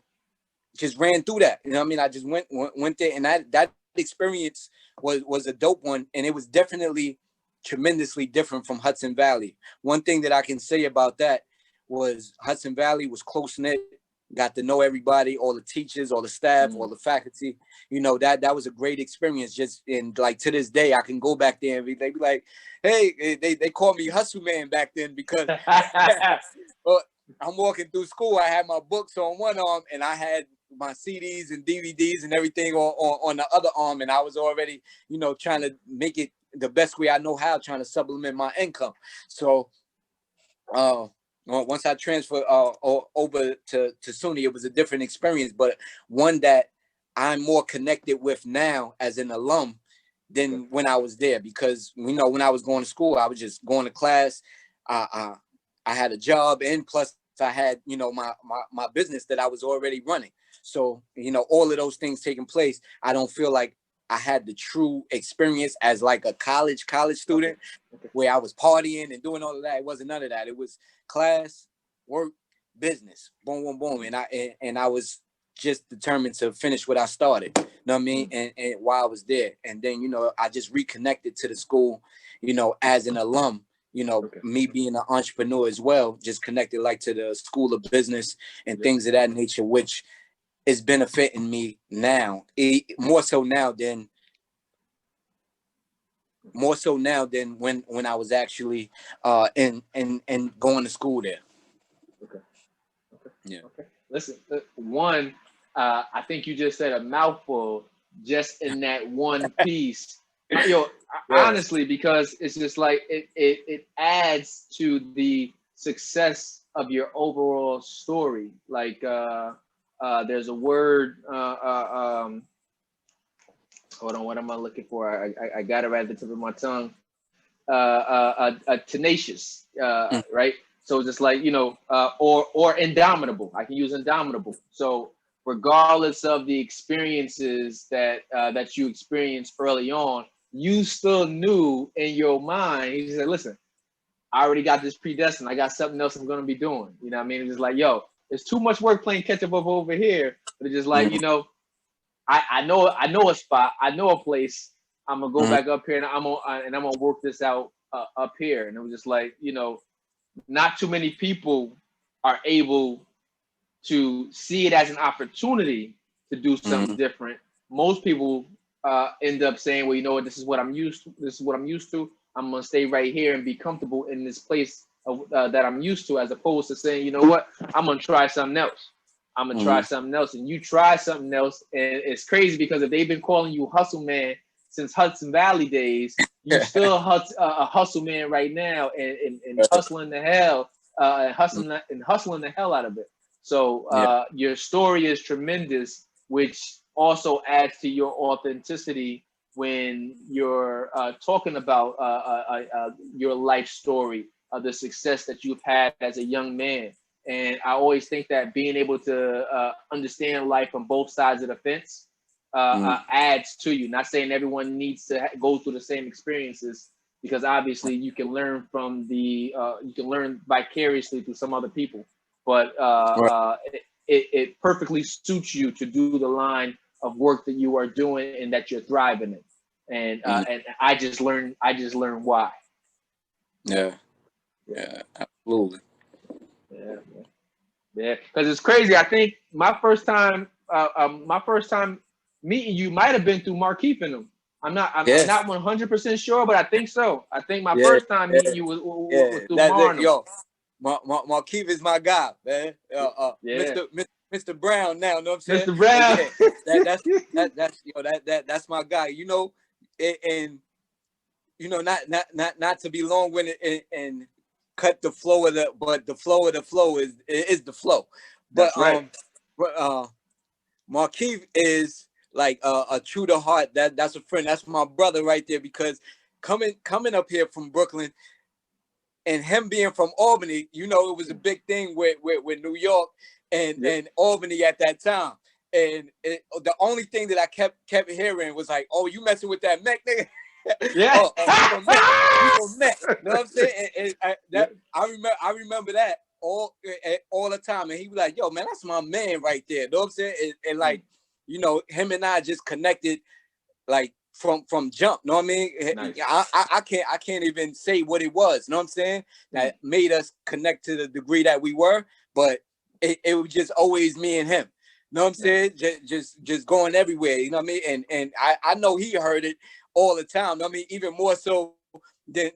just ran through that. You know what I mean? I just went there, and that experience was a dope one, and it was definitely tremendously different from Hudson Valley. One thing that I can say about that was Hudson Valley was close-knit, got to know everybody, all the teachers, all the staff, all the faculty. You know, that was a great experience. Just in, like, to this day, I can go back there and they be like, hey, they called me Hustle Man back then because I'm walking through school. I had my books on one arm and I had my CDs and DVDs and everything on the other arm. And I was already, you know, trying to make it the best way I know how, trying to supplement my income. So, once I transferred over to SUNY, it was a different experience, but one that I'm more connected with now as an alum than when I was there. Because, you know, when I was going to school, I was just going to class. I had a job, and plus I had, you know, my business that I was already running. So, you know, all of those things taking place, I don't feel like I had the true experience as like a college student where I was partying and doing all of that. It wasn't none of that. It was class, work, business, boom, boom, boom. And I was just determined to finish what I started. You know what I mean? And while I was there. And then, you know, I just reconnected to the school, you know, as an alum, you know, me being an entrepreneur as well, just connected like to the School of Business and things of that nature, which is benefiting me now, more so now than when I was actually in going to school there. Okay. Yeah. Okay. Listen, I think you just said a mouthful just in that one piece. Honestly, because it's just like it adds to the success of your overall story. Like there's a word. Hold on, what am I looking for? I got it right at the tip of my tongue. Tenacious, right? So just like, you know, or indomitable. I can use indomitable. So regardless of the experiences that you experienced early on, you still knew in your mind. You said, "Listen, I already got this predestined. I got something else I'm gonna be doing." You know what I mean? It's just like, yo, there's too much work playing catch up over here. But it's just like, you know, I know a spot, I know a place. I'm gonna go back up here and I'm gonna work this out up here. And it was just like, you know, not too many people are able to see it as an opportunity to do something different, most people end up saying, well, you know what, this is what I'm used to. This is what I'm used to. I'm gonna stay right here and be comfortable in this place of, that I'm used to, as opposed to saying, you know what, I'm gonna try something else. I'm gonna try something else, and you try something else, and it's crazy because if they've been calling you hustle man since Hudson Valley days, you still a hustle man right now, and hustling the hell, hustling the hell out of it. So your story is tremendous, which also adds to your authenticity when you're talking about your life story, the success that you've had as a young man. And I always think that being able to understand life from both sides of the fence adds to you. Not saying everyone needs to go through the same experiences, because obviously you can learn from you can learn vicariously through some other people. But it perfectly suits you to do the line of work that you are doing and that you're thriving in. And I just learned why. Yeah, absolutely. Yeah, because it's crazy. I think my first time meeting you might have been through Markeith and them. I'm not 100% sure, but I think so. I think my first time meeting you was through Marnum. Yo, Markeith is my guy, man. Mr. Brown now, you know what I'm saying? Mr. Brown. That's my guy. You know, and you know, not to be long-winded and cut the flow of the flow is the flow. But Markeith is like a true to heart. That's a friend. That's my brother right there, because coming up here from Brooklyn and him being from Albany, you know, it was a big thing with New York and Albany at that time. And the only thing that I kept hearing was like, "Oh, you messing with that Mech nigga?" Yeah. You from Mech. You know what I'm saying? I remember that all the time. And he was like, "Yo, man, that's my man right there." You know what I'm saying? And like, you know, him and I just connected like from jump. You know what I mean? Nice. I can't even say what it was. You know what I'm saying? That made us connect to the degree that we were, but it was just always me and him. You know what I'm saying? Just going everywhere. You know what I mean? And I know he heard it all the time. You know what I mean? Even more so than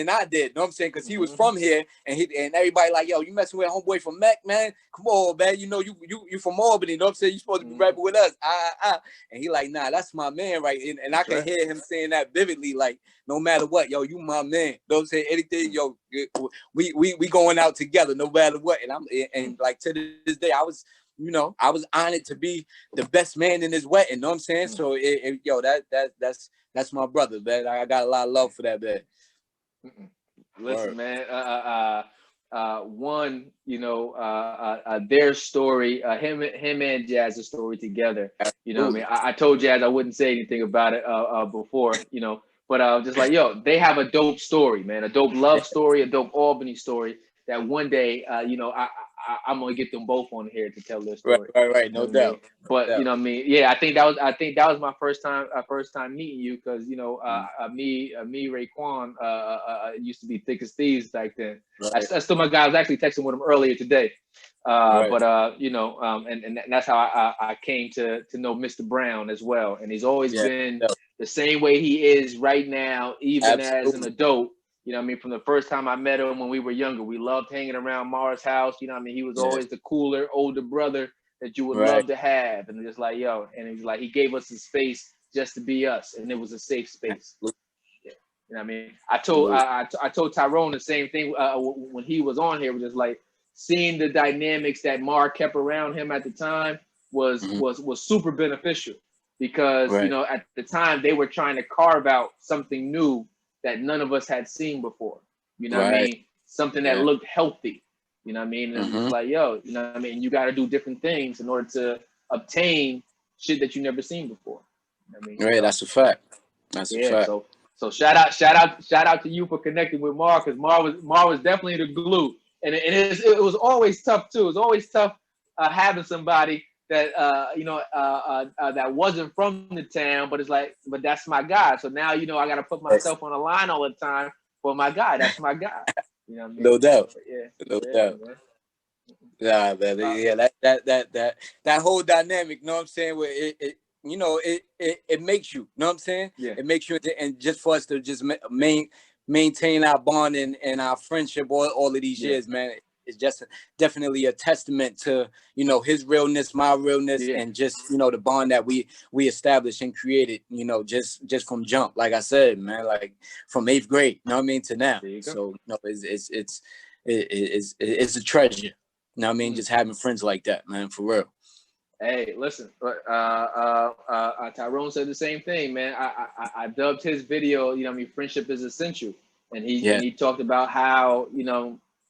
I did. You know what I'm saying? Because he was from here, and everybody like, "Yo, you messing with homeboy from Mech, man? Come on, man. You know you from Albany. You know what I'm saying? You supposed to be rapping with us." And he like, "Nah, that's my man, right?" And I can hear him saying that vividly, like, no matter what, yo, you my man. You know what I'm saying? Anything, yo, we going out together, no matter what. And like to this day, I was honored to be the best man in his wedding. You know what I'm saying? So that's my brother, man. I got a lot of love for that, man. Listen, man. Their story, him and Jazz's story together. You know what I mean? I told Jazz I wouldn't say anything about it before, you know, but I was just like, yo, they have a dope story, man, a dope love story, a dope Albany story that one day, I'm gonna get them both on here to tell their story. Right, no doubt. But you know what I mean? Yeah, I think that was my first time meeting you, because you know, me, Raekwon, used to be thick as thieves back then. Right. I still my guy. I was actually texting with him earlier today. But and that's how I came to know Mr. Brown as well. And he's always been the same way he is right now, even as an adult. You know what I mean? From the first time I met him when we were younger, we loved hanging around Mars' house. You know what I mean? He was always the cooler, older brother that you would love to have. And just like, yo, and he was like, he gave us the space just to be us. And it was a safe space. You know what I mean? I told Tyrone the same thing when he was on here, was just like, seeing the dynamics that Mar kept around him at the time was super beneficial, because you know, at the time they were trying to carve out something new that none of us had seen before. You know what I mean? Something that looked healthy. You know what I mean? And it's like, yo, you know what I mean? You got to do different things in order to obtain shit that you never seen before. You know what I mean? Right, that's a fact. That's a fact. So shout out to you for connecting with Mar, because Mar was definitely the glue. And it was always tough too. It was always tough having somebody that that wasn't from the town, but it's like, but that's my guy. So now, you know, I got to put myself on the line all the time for my guy. That's my guy. You know what I mean? No doubt. No doubt. Yeah, yeah, that whole dynamic, you know what I'm saying? Where it makes you know what I'm saying? Yeah. It makes you, and just for us to just maintain our bond and our friendship all of these years, man. It's just definitely a testament to, his realness, my realness, and just, the bond that we established and created, just from jump. Like I said, man, like from 8th grade, you know what I mean, to now. So, it's a treasure. You know what I mean? Just having friends like that, man, for real. Hey, listen, Tyrone said the same thing, man. I dubbed his video, friendship is essential. And he talked about how,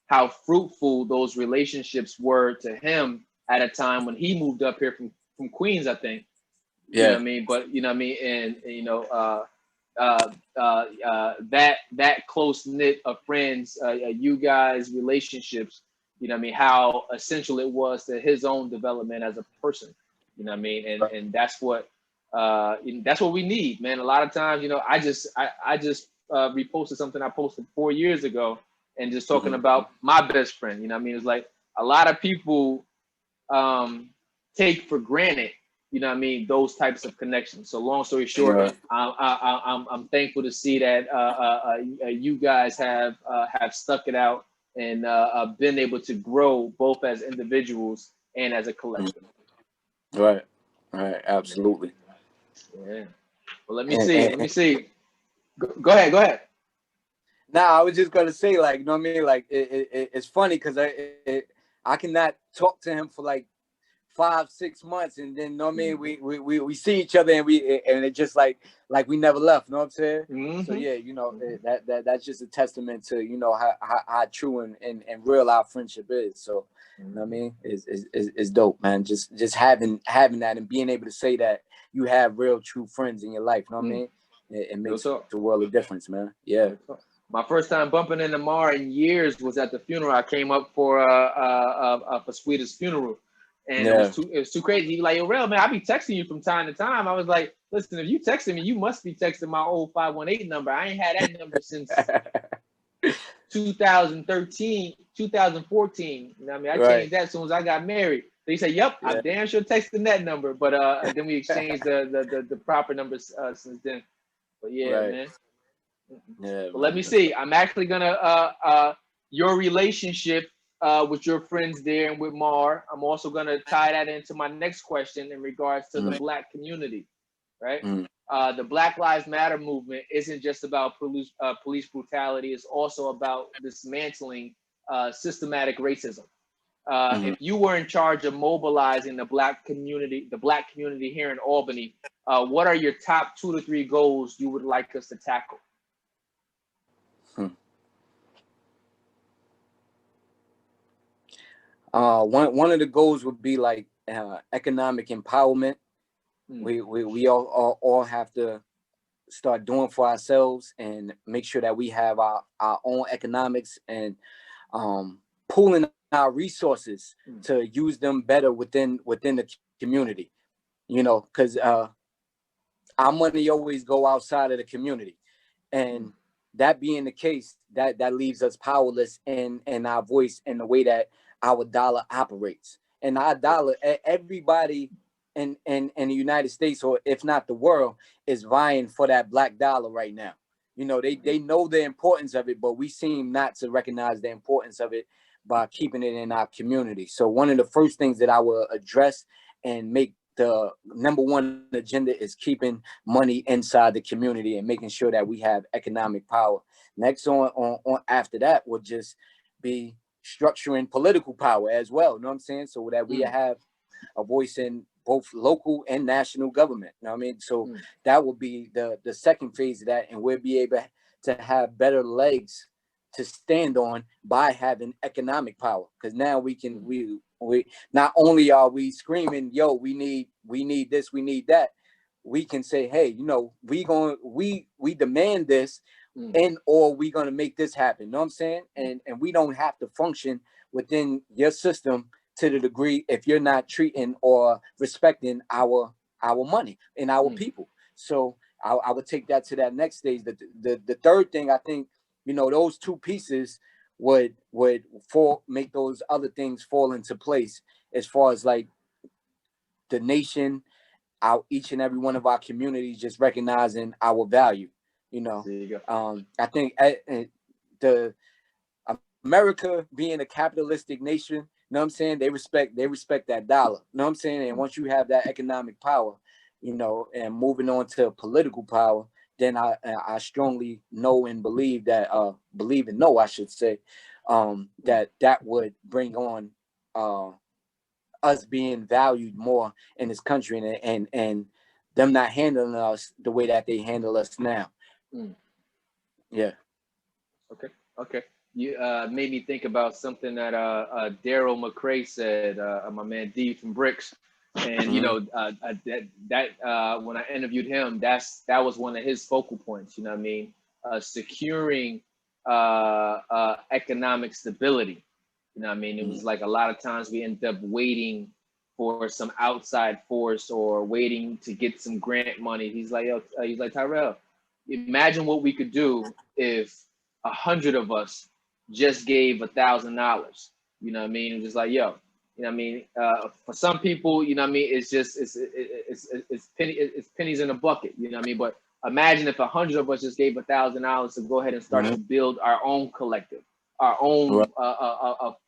how fruitful those relationships were to him at a time when he moved up here from Queens, I think. You know what I mean? But, you know what I mean? And, that close knit of friends, you guys' relationships, you know what I mean, how essential it was to his own development as a person. You know what I mean? And that's what we need, man. A lot of times, I just reposted something I posted 4 years ago and just talking about my best friend. You know what I mean? It's like a lot of people take for granted, you know what I mean, those types of connections. So long story short, I'm thankful to see that you guys have stuck it out and been able to grow both as individuals and as a collective. Right, absolutely. Yeah. Well, let me see. Go ahead. Nah, I was just gonna say, like, you know what I mean? Like, it's funny because I cannot talk to him for like 5-6 months, and then, you know what I mean, we see each other, and it's just like we never left, you know what I'm saying? So yeah, that's just a testament to how true and real our friendship is. So you know what I mean, it's dope, man. Just having that and being able to say that you have real true friends in your life, you know what I mean? It makes a world of difference, man. Yeah. My first time bumping into Mar in years was at the funeral. I came up for Sweeta's funeral. And it was too crazy. He was like, yo, Rel, man, I be texting you from time to time. I was like, listen, if you texting me, you must be texting my old 518 number. I ain't had that number since 2013, 2014. You know what I mean? I changed that as soon as I got married. So he said, yep, I'm damn sure texting that number. But then we exchanged the proper numbers since then. But man. Yeah. But let me see. I'm actually gonna your relationship with your friends there and with Mar. I'm also gonna tie that into my next question in regards to the Black community, right? The Black Lives Matter movement isn't just about police brutality. It's also about dismantling systematic racism. If you were in charge of mobilizing the Black community here in Albany, what are your top 2 to 3 goals you would like us to tackle? One of the goals would be like economic empowerment. We all have to start doing for ourselves and make sure that we have our own economics and pooling our resources to use them better within the community. Because our money always go outside of the community, and that being the case, that leaves us powerless in our voice and the way that our dollar operates. And our dollar, everybody in the United States, or if not the world, is vying for that black dollar right now. They know the importance of it, but we seem not to recognize the importance of it by keeping it in our community. So one of the first things that I will address and make the number one agenda is keeping money inside the community and making sure that we have economic power. Next on after that would just be structuring political power as well. You know what I'm saying? So that we have a voice in both local and national government. You know what I mean? So that will be the second phase of that, and we'll be able to have better legs to stand on by having economic power. Because now we can we not only are we screaming, yo, we need this, we need that, we can say, hey, we demand this, and or we gonna make this happen. You know what I'm saying? And we don't have to function within your system to the degree if you're not treating or respecting our money and our people. So I would take that to that next stage. The third thing, I think, those two pieces would make those other things fall into place, as far as like the nation, each and every one of our communities just recognizing our value. You know, There you go. I think the America being a capitalistic nation, you know what I'm saying? They respect that dollar. You know what I'm saying? And once you have that economic power, you know, and moving on to political power, then I strongly know and believe that I should say, that would bring on us being valued more in this country, and them not handling us the way that they handle us now. Yeah. Okay. You made me think about something that Daryl McCray said, my man D from Bricks, and you know that when I interviewed him, that was one of his focal points. You know what I mean? Securing economic stability. You know what I mean? It was like a lot of times we end up waiting for some outside force or waiting to get some grant money. He's like, Tyrell, imagine what we could do if 100 of us just gave $1,000. You know what I mean? And just like, yo, you know what I mean? For some people, you know what I mean? It's just it's pennies in a bucket. You know what I mean? But imagine if 100 of us just gave $1,000 to go ahead and start to build our own collective, our own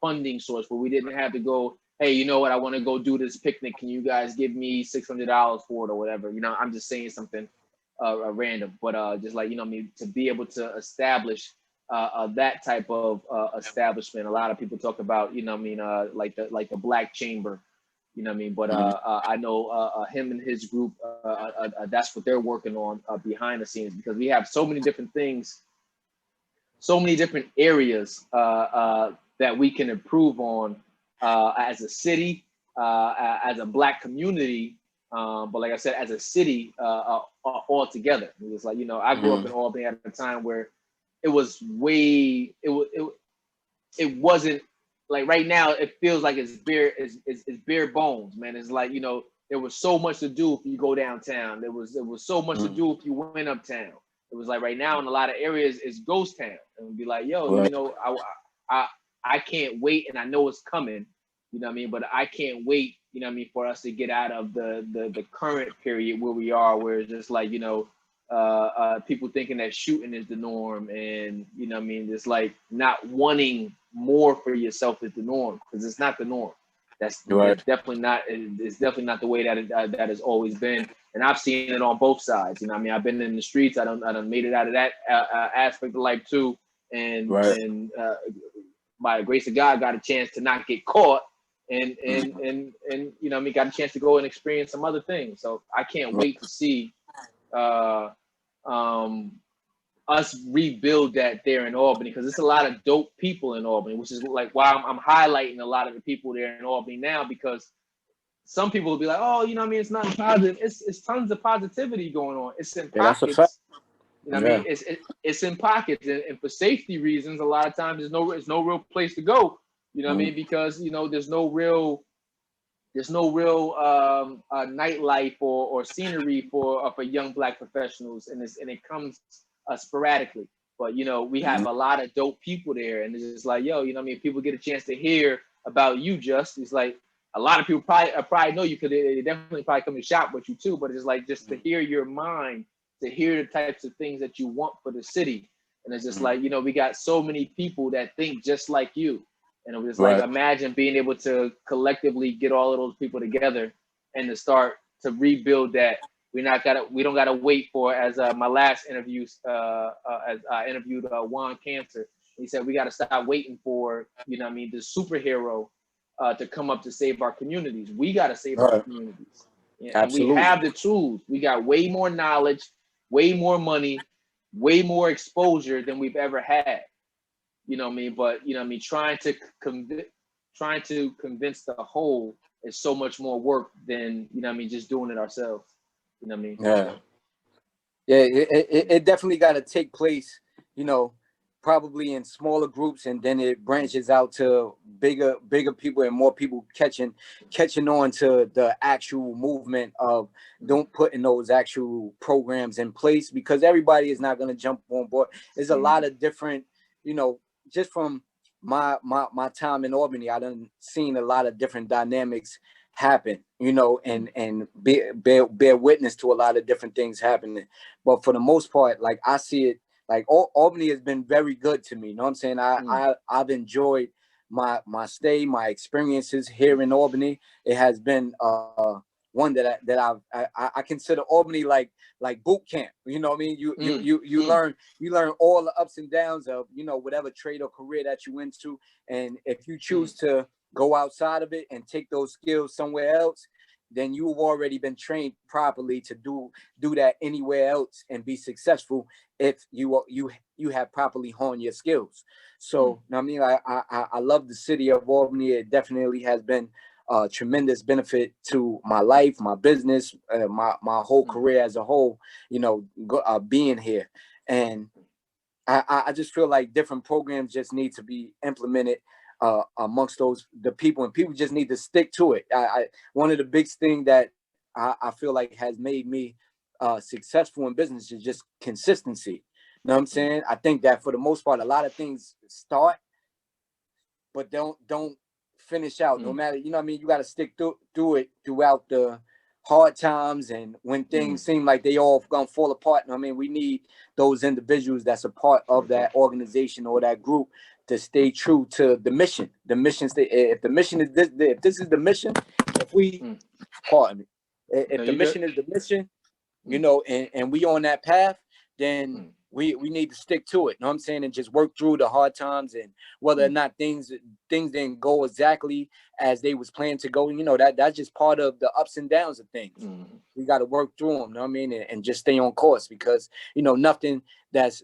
funding source, where we didn't have to go, hey, you know what? I want to go do this picnic. Can you guys give me $600 for it or whatever? You know, I'm just saying something random, but just like, you know what I mean, to be able to establish that type of establishment. A lot of people talk about, you know what I mean, like the Black Chamber, you know what I mean, but I know him and his group, that's what they're working on behind the scenes, because we have so many different things, so many different areas that we can improve on as a city, as a Black community, but like I said, as a city all together. It was like, you know, I grew up in Albany at a time where it was it wasn't like, right now it feels like it's bare bones, man. It's like, you know, there was so much to do if you go downtown. There was so much to do if you went uptown. It was like, right now in a lot of areas it's ghost town, and we'd be like, yo, you know, I can't wait, and I know it's coming, you know what I mean, but I can't wait, you know what I mean, for us to get out of the current period where we are, where it's just like, you know, people thinking that shooting is the norm, and you know what I mean, it's like not wanting more for yourself is the norm, because it's not the norm. That's definitely not. It's definitely not the way that has always been, and I've seen it on both sides. You know what I mean, I've been in the streets. I done made it out of that aspect of life too, and by the grace of God, got a chance to not get caught, and you know what I mean, got a chance to go and experience some other things. So I can't wait to see us rebuild that there in Albany, because it's a lot of dope people in Albany, which is like why I'm highlighting a lot of the people there in Albany now, because some people will be like, oh, you know what I mean, it's not positive. It's tons of positivity going on. It's in pockets. That's a fact. You know what I mean? It's in pockets, and for safety reasons, a lot of times there's no real place to go. You know what I mean? Because, you know, there's no real nightlife or scenery for young Black professionals, and it comes sporadically. But you know, we have a lot of dope people there, and it's just like, yo, you know what I mean, people get a chance to hear about you. Just it's like a lot of people probably know you, because they definitely probably come to shop with you too. But it's like, just to hear your mind, to hear the types of things that you want for the city, and it's just like, you know, we got so many people that think just like you. And it was like, imagine being able to collectively get all of those people together and to start to rebuild that. We don't gotta wait for, as my last interview, as I interviewed Juan Cancer. He said we gotta stop waiting for, you know what I mean, the superhero to come up to save our communities. We gotta save our communities. Yeah, and we have the tools. We got way more knowledge, way more money, way more exposure than we've ever had. You know what I mean? But you know what I mean, trying to convince the whole is so much more work than, you know what I mean, just doing it ourselves. You know what I mean? It definitely got to take place, you know, probably in smaller groups, and then it branches out to bigger people, and more people catching on to the actual movement of putting those actual programs in place, because everybody is not going to jump on board. There's a lot of different, you know, just from my time in Albany, I done seen a lot of different dynamics happen, you know, and bear witness to a lot of different things happening. But for the most part, like I see it, like Albany has been very good to me. You know what I'm saying? I've enjoyed my stay, my experiences here in Albany. It has been one that I consider Albany like boot camp. You know what I mean? You learn all the ups and downs of, you know, whatever trade or career that you into. And if you choose to go outside of it and take those skills somewhere else, then you've already been trained properly to do that anywhere else and be successful if you have properly honed your skills. So I mean, I love the city of Albany. It definitely has been a tremendous benefit to my life, my business, my whole career as a whole, you know, being here. And I just feel like different programs just need to be implemented amongst the people, and people just need to stick to it. One of the big things that I feel like has made me successful in business is just consistency. You know what I'm saying? I think that for the most part, a lot of things start, but don't finish out. No matter, you know what I mean? You got to stick through it throughout the hard times, and when things seem like they all gonna fall apart. I mean, we need those individuals that's a part of that organization or that group to stay true to the mission. The mission, if the mission is this, if this is the mission, if we, pardon me, if the mission is the mission, you know, and we on that path, then we need to stick to it. You know what I'm saying? And just work through the hard times, and whether or not things didn't go exactly as they was planned to go, you know, that's just part of the ups and downs of things. We got to work through them, you know what I mean? And just stay on course, because, you know, nothing that's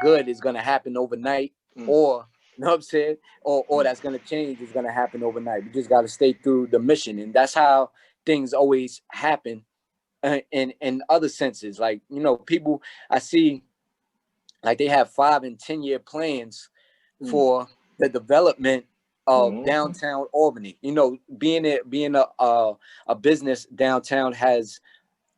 good is going to happen overnight, or, you know what I'm saying? Or that's going to change is going to happen overnight. We just got to stay through the mission. And that's how things always happen in other senses. Like, you know, people I see, like, they have 5 and 10 year plans for the development of downtown Albany. You know, being a business downtown has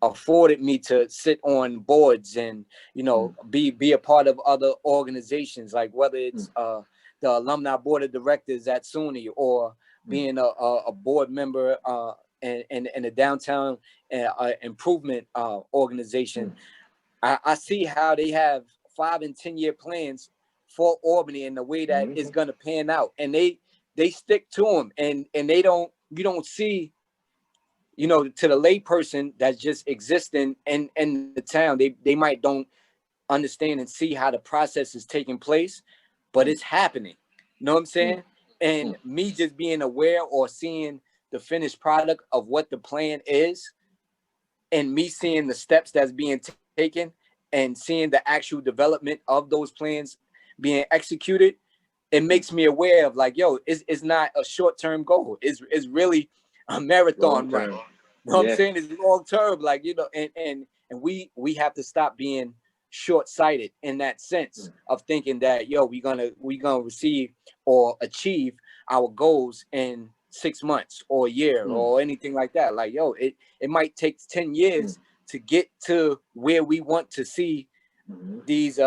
afforded me to sit on boards and, you know, be a part of other organizations, like whether it's the alumni board of directors at SUNY, or being a board member in a downtown improvement organization. I see how they have 5 and 10 year plans for Albany and the way that it's gonna pan out, and they stick to them, and you don't see, you know, to the lay person that's just existing in the town, they might don't understand and see how the process is taking place, but it's happening. You know what I'm saying? And me just being aware or seeing the finished product of what the plan is, and me seeing the steps that's being taken, and seeing the actual development of those plans being executed, it makes me aware of, like, yo, it's not a short-term goal. It's really a marathon run. You know what I'm saying? It's long-term, like, you know, and we have to stop being short-sighted in that sense of thinking that, yo, we gonna receive or achieve our goals in 6 months or a year or anything like that. Like, yo, it might take 10 years to get to where we want to see these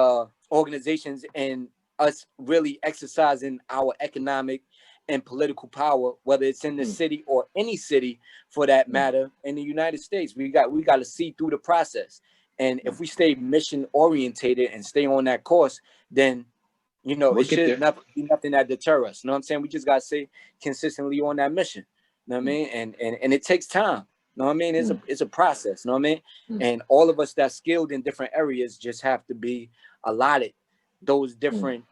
organizations, and us really exercising our economic and political power, whether it's in the city or any city for that matter in the United States. We got to see through the process. And if we stay mission orientated and stay on that course, then, you know, it should be nothing that deter us. You know what I'm saying? We just got to stay consistently on that mission. You know what I mean? And it takes time. You know what I mean? It's a process. You know what I mean? And all of us that's skilled in different areas just have to be allotted those different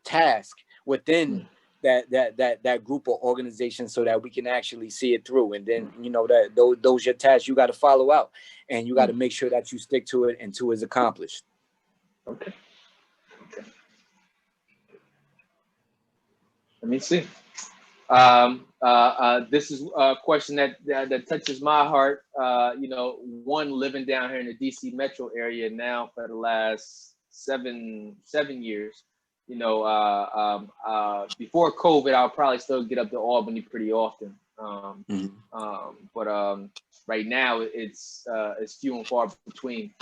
tasks within that group or organization, so that we can actually see it through. And then, you know, that those your tasks you got to follow out, and you got to make sure that you stick to it until it's accomplished. Okay. Let me see. This is a question that touches my heart. You know, one, living down here in the DC metro area now for the last seven years. You know, before COVID, I'll probably still get up to Albany pretty often. But right now it's few and far between.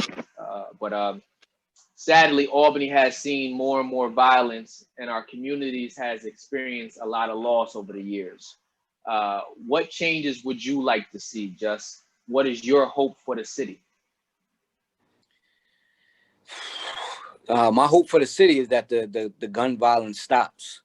But sadly, Albany has seen more and more violence, and our communities has experienced a lot of loss over the years. What changes would you like to see? Just what is your hope for the city? My hope for the city is that the gun violence stops.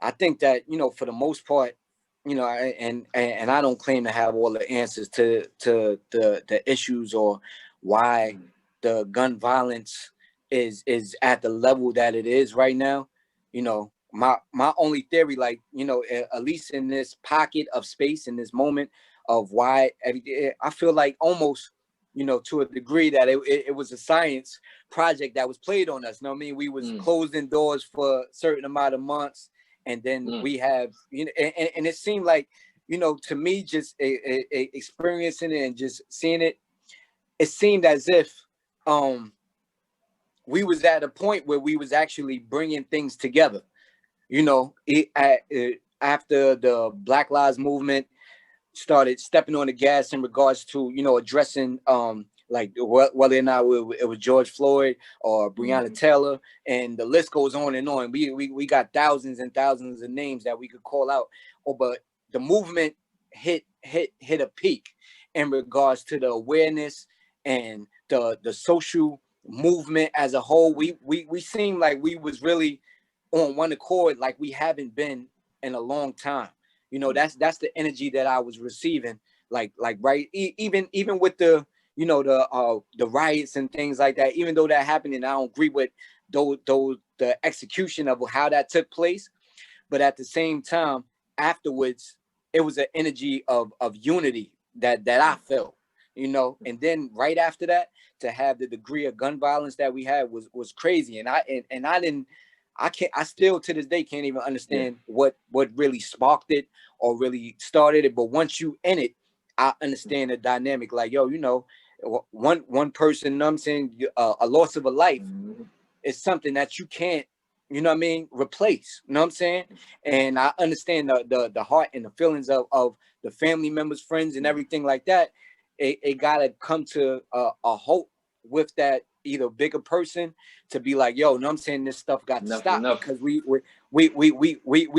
I think that, for the most part, and I don't claim to have all the answers to the issues or why the gun violence is at the level that it is right now. My only theory, like, at least in this pocket of space, in this moment of why I feel like almost, to a degree that it was a science project that was played on us. You know what I mean? We was closing doors for a certain amount of months. And then we have, and it seemed like, to me, just experiencing it and just seeing it, it seemed as if we was at a point where we was actually bringing things together. After the Black Lives Movement started stepping on the gas in regards to, addressing like whether or not it was George Floyd or Breonna Taylor, and the list goes on and on. We got thousands and thousands of names that we could call out. But the movement hit a peak in regards to the awareness and the social movement as a whole. We seemed like we was really on one accord, like we haven't been in a long time. That's the energy that I was receiving. Like right, even with the the riots and things like that. Even though that happened, and I don't agree with the execution of how that took place, but at the same time, afterwards, it was an energy of unity that I felt. And then right after that, to have the degree of gun violence that we had was crazy. And I still to this day can't even understand what really sparked it or really started it. But once you in it, I understand the dynamic. Like, one person, you know what I'm saying, a loss of a life is something that you can't, replace. You know what I'm saying? And I understand the heart and the feelings of the family members, friends, and everything like that. It gotta come to a hope with that either bigger person to be like, yo, know what I'm saying, this stuff got to stop because we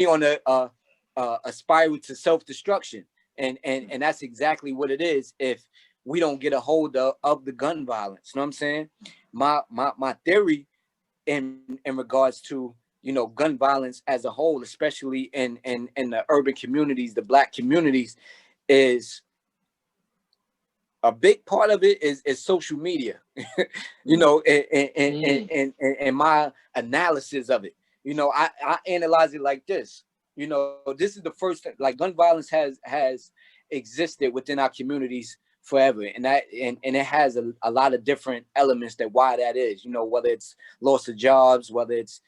on a spiral to self-destruction, and that's exactly what it is if we don't get a hold of the gun violence. You know what I'm saying? My theory in regards to gun violence as a whole, especially in the urban communities, the Black communities, is a big part of it is social media, and my analysis of it. I analyze it like this. This is the first thing, like, gun violence has existed within our communities forever, and it has a lot of different elements that why that is. Whether it's loss of jobs, whether it's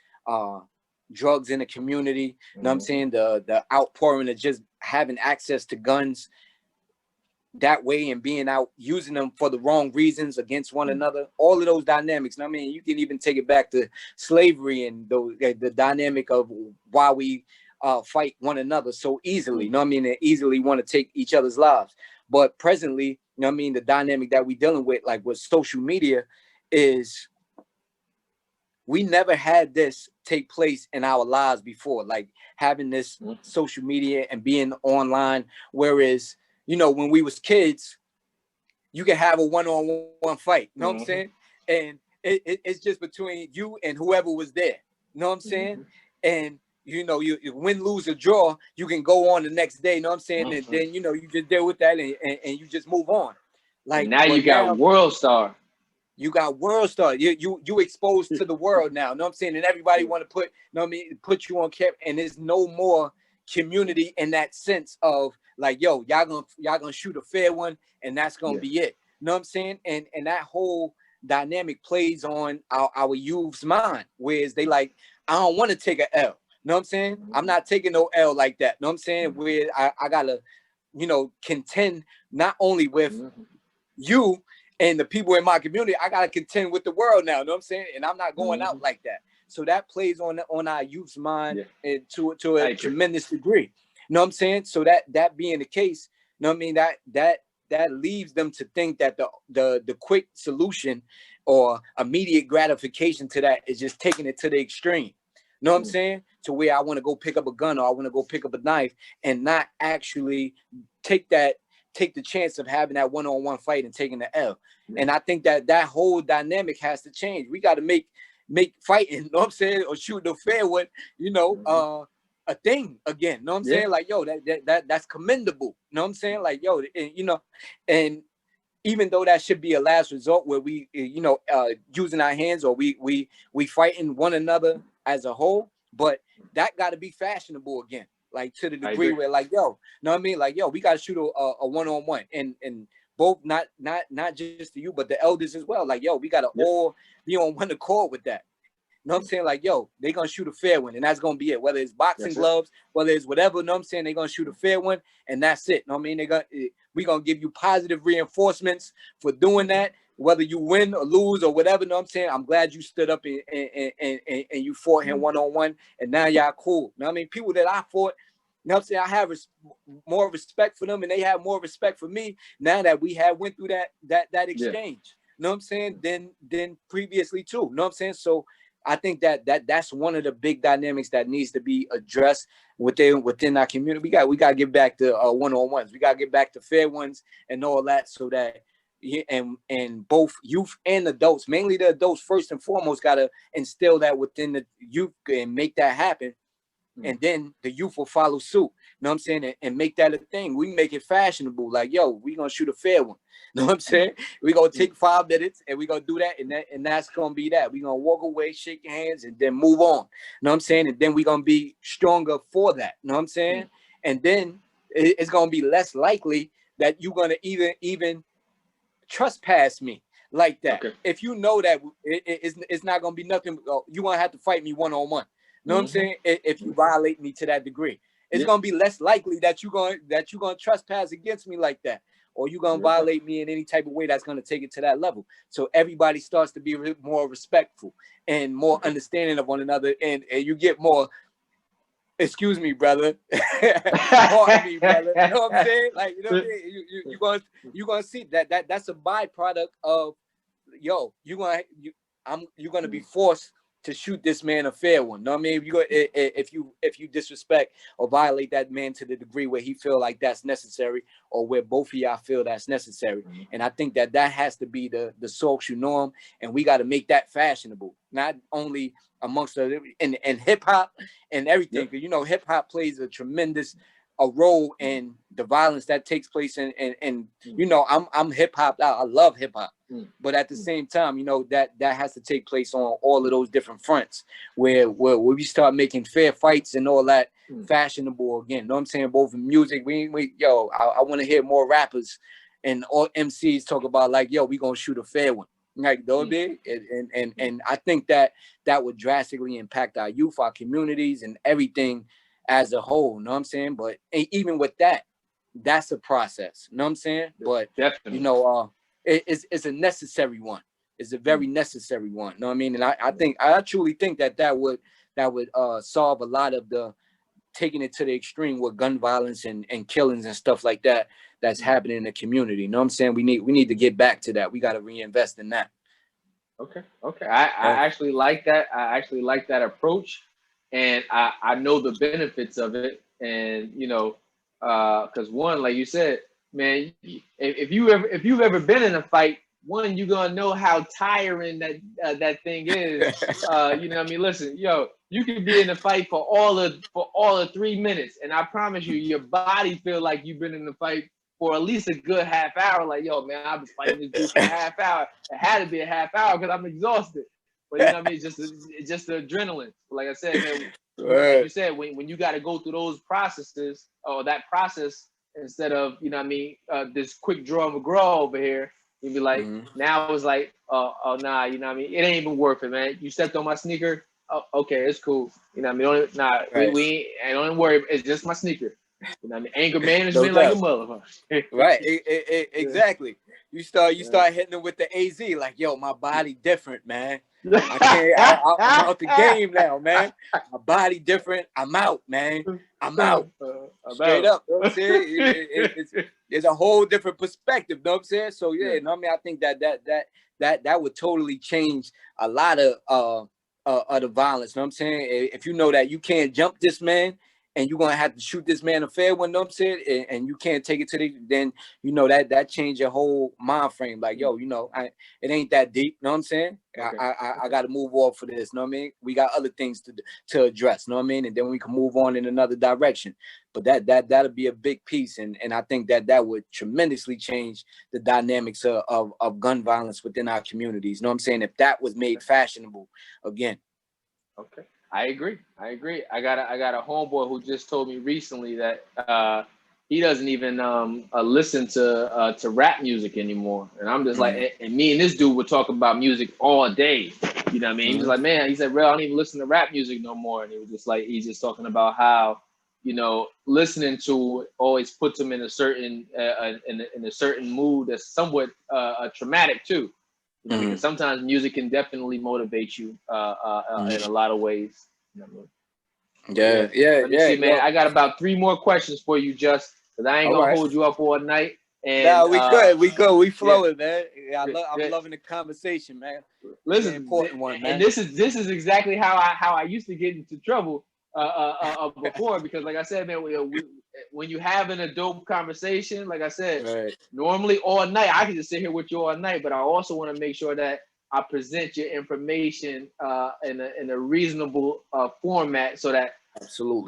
drugs in the community, you know what I'm saying, the outpouring of just having access to guns that way and being out using them for the wrong reasons against one another, all of those dynamics. And I mean, you can even take it back to slavery and the dynamic of why we fight one another so easily, you know what I mean, and easily want to take each other's lives. But presently, you know what I mean, the dynamic that we're dealing with, like with social media, is we never had this take place in our lives before, like having this social media and being online. Whereas, when we was kids, you can have a one-on-one fight, you know what I'm saying? And it's just between you and whoever was there, you know what I'm saying? And, you win, lose, or draw, you can go on the next day, you know what I'm saying? And then, you just deal with that and you just move on. Like, now you got World Star. You got World Star. You exposed to the world now. You know what I'm saying? And everybody want to put you on camera, and there's no more community in that sense of like, yo, y'all gonna shoot a fair one, and that's gonna be it. You know what I'm saying? And that whole dynamic plays on our youth's mind, whereas they like, I don't want to take an L. You know what I'm saying? I'm not taking no L like that. You know what I'm saying? Where I gotta, contend not only with you and the people in my community, I gotta contend with the world now. You know what I'm saying? And I'm not going out like that. So that plays on our youth's mind and to a tremendous degree. You know what I'm saying? So that being the case, you know what I mean, that leaves them to think that the quick solution or immediate gratification to that is just taking it to the extreme. You know what I'm saying? To where I want to go pick up a gun or I want to go pick up a knife and not actually take the chance of having that one-on-one fight and taking the L. And I think that whole dynamic has to change. We got to make fighting, you know what I'm saying, or shooting a fair one, you know, a thing again. You know what I'm saying? Like, yo, that's commendable. You know what I'm saying? Like, yo, and, you know, and even though that should be a last resort where we, you know, using our hands or we fighting one another as a whole, but that got to be fashionable again, like to the degree where, like, yo, you know what I mean? Like, yo, we got to shoot a one-on-one, and both not just to you, but the elders as well. Like, yo, we got to all be on one accord with that. You know what I'm saying? Like, yo, they gonna shoot a fair one, and that's gonna be it. Whether it's boxing gloves, whether it's whatever, you know what I'm saying? They gonna shoot a fair one, and that's it. You know what I mean? We gonna give you positive reinforcements for doing that, whether you win or lose or whatever. You know what I'm saying? I'm glad you stood up and you fought him one-on-one, and now y'all cool. You know what I mean? People that I fought, you know what I'm saying? I have more respect for them, and they have more respect for me now that we have went through that exchange. You know what I'm saying? Than previously too. You know what I'm saying? So I think that's one of the big dynamics that needs to be addressed within our community. We got to get back to one-on-ones. We got to get back to fair ones and all that, so that and both youth and adults, mainly the adults first and foremost, got to instill that within the youth and make that happen. And then the youth will follow suit. You know what I'm saying? And make that a thing. We make it fashionable. Like, yo, we gonna shoot a fair one. You know what I'm saying? We gonna take 5 minutes and we gonna do that, and that's gonna be that. We gonna walk away, shake your hands, and then move on. You know what I'm saying? And then we gonna be stronger for that. You know what I'm saying? And then it's gonna be less likely that you're gonna even trespass me like that. If you know that it's not gonna be nothing, you're gonna have to fight me one-on-one. You know what I'm saying? If you violate me to that degree, it's gonna be less likely that you're gonna trespass against me like that, or you're gonna violate me in any type of way that's gonna take it to that level. So everybody starts to be more respectful and more understanding of one another, and you get more. Excuse me, brother. Pardon me, brother. You know what I'm saying? Like, you know what I mean? You gonna see that's a byproduct of, yo, you're gonna be forced to shoot this man a fair one. No, I mean, if you disrespect or violate that man to the degree where he feel like that's necessary, or where both of y'all feel that's necessary. And I think that has to be the social norm, and we got to make that fashionable, not only amongst in hip hop and everything. Because you know, hip hop plays a tremendous role in the violence that takes place, and you know, I'm hip hop. I love hip hop. But at the same time, you know, that has to take place on all of those different fronts where we start making fair fights and all that fashionable again. You know what I'm saying? Both in music, I want to hear more rappers and all MCs talk about, like, yo, we gonna shoot a fair one. Like, don't they? And I think that would drastically impact our youth, our communities, and everything as a whole. You know what I'm saying? But even with that, that's a process. You know what I'm saying? But definitely, you know, it's a necessary one. It's a very necessary one. You know what I mean? And I truly think that would solve a lot of the taking it to the extreme with gun violence and killings and stuff like that's happening in the community. You know what I'm saying? We need to get back to that. We got to reinvest in that. Okay. I actually like that. I actually like that approach, and I know the benefits of it. And you know, because one, like you said, man, if you've ever been in a fight, one, you're gonna know how tiring that thing is. You know what I mean? Listen, yo, you can be in a fight for all of 3 minutes, and I promise you, your body feel like you've been in the fight for at least a good half hour. Like, yo, man, I've been fighting this dude for a half hour. It had to be a half hour because I'm exhausted. But you know what I mean? It's just the adrenaline. Like I said, man, like you said, when you got to go through those processes, or that process, instead of, you know what I mean, this quick draw McGraw over here, you'd be like, now it's like, oh nah, you know what I mean? It ain't even worth it, man. You stepped on my sneaker. Oh, okay, it's cool. You know what I mean? We ain't, don't worry. It's just my sneaker. You know what I mean? Anger No management like a doubt. motherfucker. Right. Exactly. You start hitting them with the AZ, like, yo, my body different, man. I can't. I'm out the game now, man. My body different. I'm out, man. I'm out. Straight up. You know what I'm saying? It's a whole different perspective. You know what I'm saying? So yeah, you know what I mean? I think that would totally change a lot of the violence. You know what I'm saying? If you know that you can't jump this man, and you're gonna have to shoot this man a fair one, know what I'm saying? And you can't take it to then you know that change your whole mind frame. Like, yo, you know, it ain't that deep, know what I'm saying? Okay. I gotta move off for this, know what I mean? We got other things to address, know what I mean? And then we can move on in another direction. But that'll be a big piece, and I think that would tremendously change the dynamics of gun violence within our communities. Know what I'm saying? If that was made fashionable again. Okay. I agree. I got a homeboy who just told me recently that he doesn't even listen to rap music anymore. And I'm just like, and me and this dude would talk about music all day. You know what I mean? He was like, man, he said, "Real, I don't even listen to rap music no more." And he was just like, he's just talking about how, you know, listening to it always puts him in a certain in a certain mood that's somewhat traumatic too. You know, because sometimes music can definitely motivate you in a lot of ways. You know what I mean? Yeah. Let me see, man. I got about 3 more questions for you, Just, because I ain't gonna hold you up all night. And we good. We flowing, man. I'm loving the conversation, man. Listen, important one, man. And this is exactly how I used to get into trouble before, because like I said, man, when you have an adult conversation, like I said, normally all night I can just sit here with you all night, but I also want to make sure that I present your information in a reasonable format so that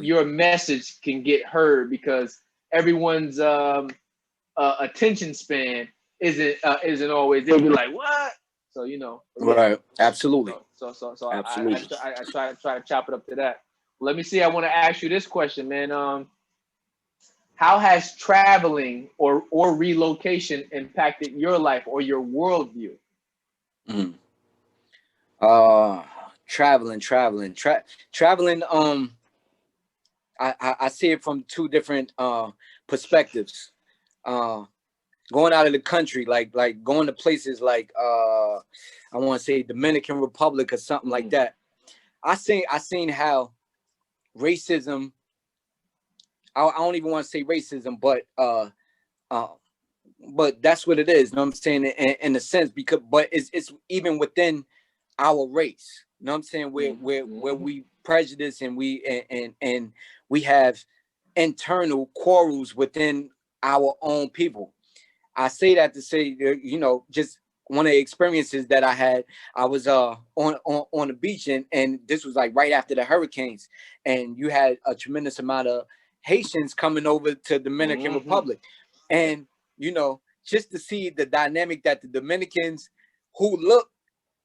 your message can get heard, because everyone's attention span isn't always, they'll be like, what? So you know, Absolutely. So absolutely. I try to chop it up to that. Let me see. I want to ask you this question, man. How has traveling or relocation impacted your life or your worldview? Traveling. I see it from 2 different perspectives. Going out of the country, like going to places like I want to say Dominican Republic or something like that. I seen how racism, I don't even want to say racism, but that's what it is. You know what I'm saying? In a sense, but it's even within our race. You know what I'm saying? Where we prejudice and we have internal quarrels within our own people. I say that to say, you know, just one of the experiences that I had, I was on the beach, and this was like right after the hurricanes, and you had a tremendous amount of Haitians coming over to Dominican Republic. And, you know, just to see the dynamic that the Dominicans who look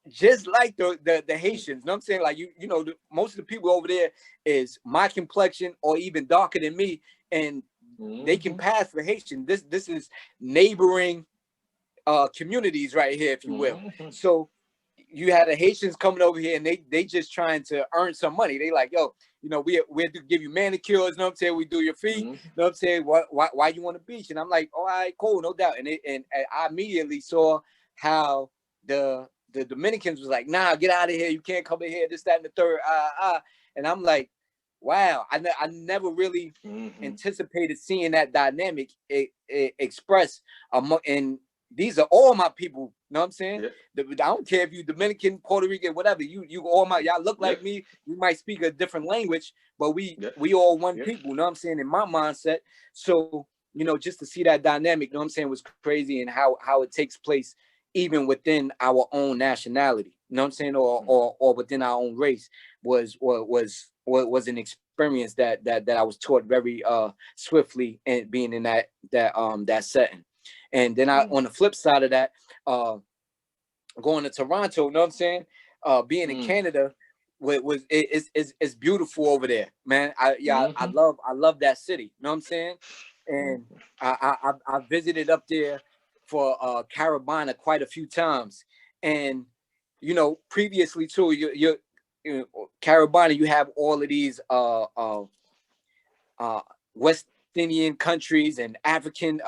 just like the Haitians, you know what I'm saying? Like, you know, most of the people over there is my complexion or even darker than me, and they can pass for Haitian. This is neighboring communities right here, if you will. So you had the Haitians coming over here, and they just trying to earn some money. They like, yo, you know, we do give you manicures, you know what I'm saying? We do your feet, you know what I'm saying? Why you want a beach? And I'm like, all right, cool, no doubt. And I immediately saw how the Dominicans was like, nah, get out of here. You can't come in here, this, that, and the third. And I'm like, wow, I never really anticipated seeing that dynamic express and these are all my people, you know what I'm saying? I don't care if you Dominican, Puerto Rican, whatever, you all y'all look like me. We might speak a different language, but we all one people, you know what I'm saying, in my mindset. So, you know, just to see that dynamic, you know what I'm saying, was crazy, and how it takes place even within our own nationality, you know what I'm saying, or within our own race was an experience that I was taught very swiftly, and being in that setting. And then on the flip side of that, going to Toronto, you know what I'm saying, being in Canada it's beautiful over there, man. I love that city, you know what I'm saying? And I visited up there for Caribana quite a few times, and you know, previously too, you Caribana, you have all of these West Indian countries and African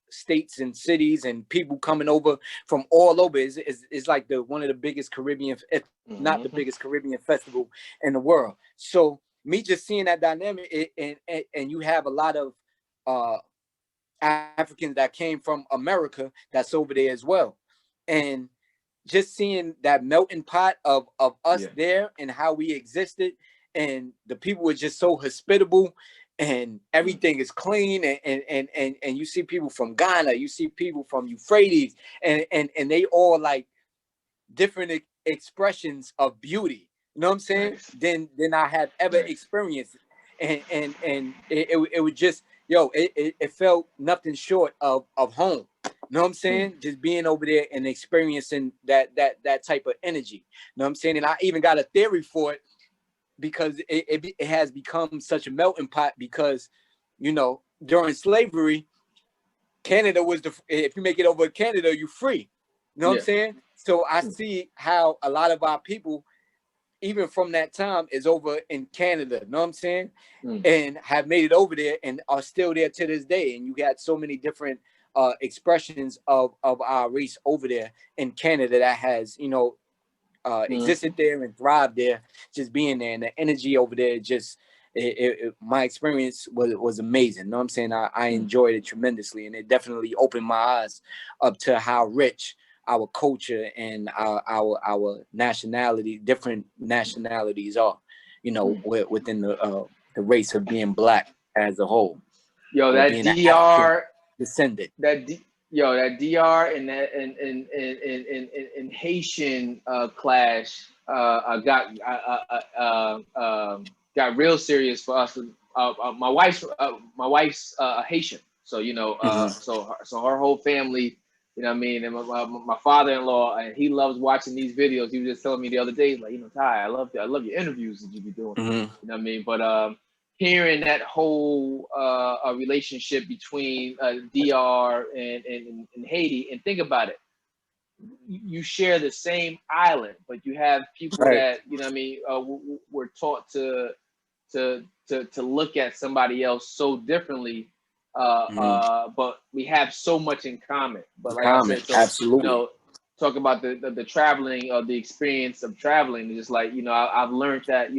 states and cities and people coming over from all over. Is like one of the biggest Caribbean, if not the biggest Caribbean festival in the world. So me just seeing that dynamic, and you have a lot of Africans that came from America that's over there as well, and just seeing that melting pot of us there and how we existed, and the people were just so hospitable, and everything is clean, and you see people from Ghana, you see people from Euphrates, and they all like different expressions of beauty. You know what I'm saying? Nice. Than I have ever experienced, and it was just it felt nothing short of home. You know what I'm saying? Just being over there and experiencing that type of energy. You know what I'm saying? And I even got a theory for it, because it has become such a melting pot, because, during slavery, Canada was if you make it over to Canada, you're free. You know what I'm saying? So I see how a lot of our people, even from that time, is over in Canada. You know what I'm saying? And have made it over there and are still there to this day. And you got so many different expressions of our race over there in Canada that has, existed there and thrived there, just being there. And the energy over there, just my experience was amazing. You know what I'm saying? I enjoyed it tremendously, and it definitely opened my eyes up to how rich our culture and our nationality, different nationalities are, within the race of being Black as a whole. Yo, that DR descendant. That DR and that and Haitian clash got real serious for us. My wife's Haitian, so so her whole family, you know what I mean, and my father-in-law, and he loves watching these videos. He was just telling me the other day, like, Ty, I love your interviews that you be doing. You know what I mean? But hearing that whole relationship between DR and Haiti, and think about it, you share the same island, but you have people that, you know what I mean, were taught to look at somebody else so differently, but we have so much in common. But like I said, absolutely. Talk about the traveling, or the experience of traveling. Just like, I've learned that,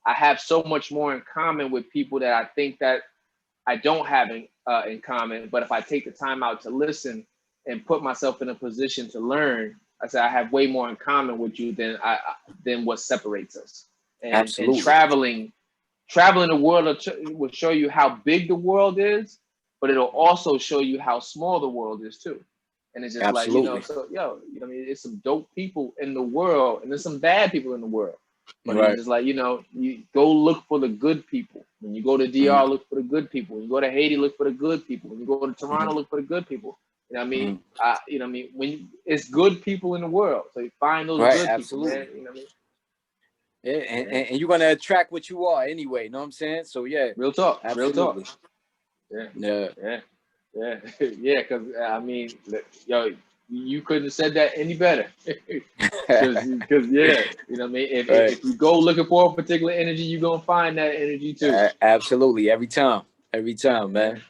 I have so much more in common with people that I think that I don't have in common. But if I take the time out to listen and put myself in a position to learn, I say I have way more in common with you than what separates us. And traveling the world will show you how big the world is, but it'll also show you how small the world is too. And it's just like, I mean, there's some dope people in the world, and there's some bad people in the world. But it's just like, you go look for the good people. When you go to DR, look for the good people. When you go to Haiti, look for the good people. When you go to Toronto, look for the good people. You know what I mean? You know what I mean? When it's good people in the world, so you find those good people, man. You know what I mean? Yeah, and you're gonna attract what you are anyway. You know what I'm saying? So yeah, real talk, absolutely. Yeah. Because I mean, you couldn't have said that any better. Because you know what I mean. If you go looking for a particular energy, you're gonna find that energy too. Absolutely, every time, man.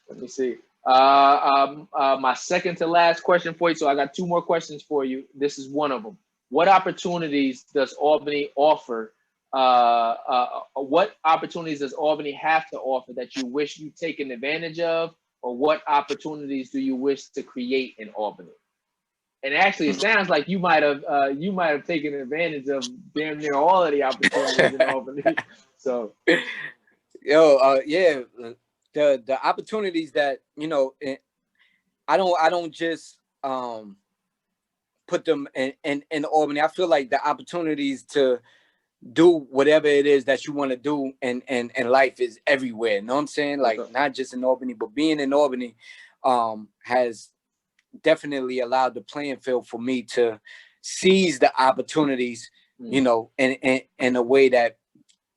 Let me see. My second to last question for you. So I got two more questions for you. This is one of them. What opportunities does Albany offer? What opportunities does Albany have to offer that you wish you'd taken advantage of, or what opportunities do you wish to create in Albany? And actually, it sounds like you might have taken advantage of damn near all of the opportunities in Albany. So, the opportunities that I don't just put them in Albany. I feel like the opportunities to do whatever it is that you want to do in life is everywhere. You know what I'm saying? Like, not just in Albany, but being in Albany has definitely allowed the playing field for me to seize the opportunities, in a way that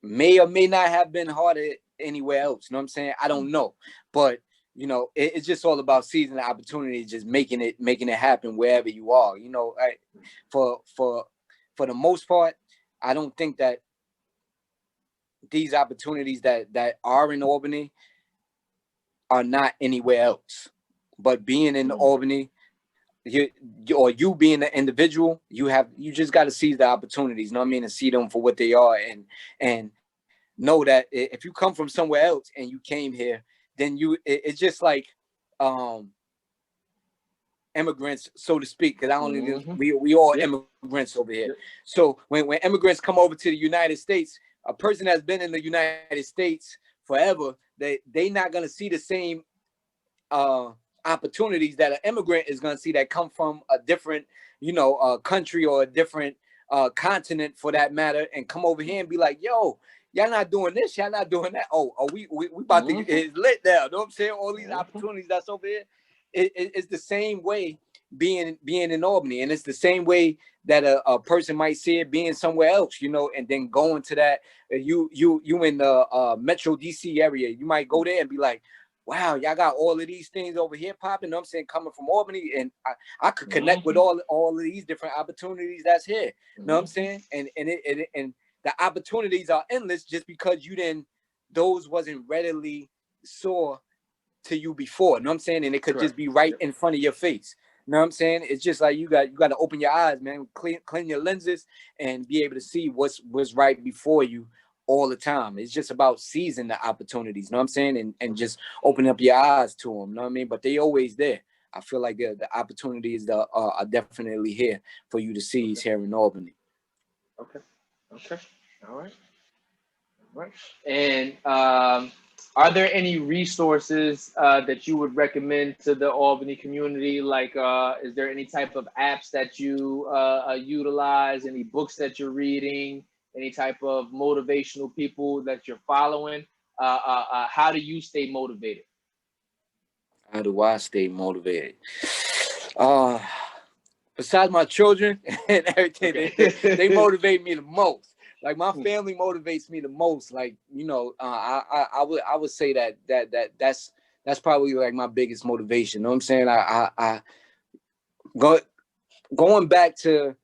may or may not have been harder anywhere else. You know what I'm saying? I don't know. But it's just all about seizing the opportunity, just making it happen wherever you are. For the most part, I don't think that these opportunities that are in Albany are not anywhere else. But being in Albany, you being an individual, you just got to seize the opportunities, you know what I mean, and see them for what they are, and know that if you come from somewhere else and you came here, then it's just like immigrants, so to speak, because I only we all immigrants over here. So when immigrants come over to the United States, a person that's been in the United States forever, they not gonna see the same opportunities that an immigrant is gonna see that come from a different, country or a different continent for that matter, and come over here and be like, yo, y'all not doing this, y'all not doing that. Oh, we about to get lit now. You know what I'm saying? All these opportunities that's over here. It's the same way being in Albany, and it's the same way that a person might see it being somewhere else, and then going to that. You in the Metro DC area, you might go there and be like, wow, y'all got all of these things over here popping. You know what I'm saying, coming from Albany, and I could connect with all of these different opportunities that's here. You know what I'm saying? And the opportunities are endless just because those wasn't readily saw to you before. You know what I'm saying? And it could just be right in front of your face. You know what I'm saying? It's just like you got to open your eyes, man, clean your lenses and be able to see what's right before you all the time. It's just about seizing the opportunities, you know what I'm saying? And just opening up your eyes to them, you know what I mean? But they always there. I feel like the opportunities are definitely here for you to seize here in Albany. Okay. All right. And are there any resources that you would recommend to the Albany community? Like, is there any type of apps that you utilize? Any books that you're reading? Any type of motivational people that you're following? How do you stay motivated? How do I stay motivated? Besides my children and everything, they motivate me the most. Like my family motivates me the most. Like, I would say that's probably like my biggest motivation. You know what I'm saying? I going back to,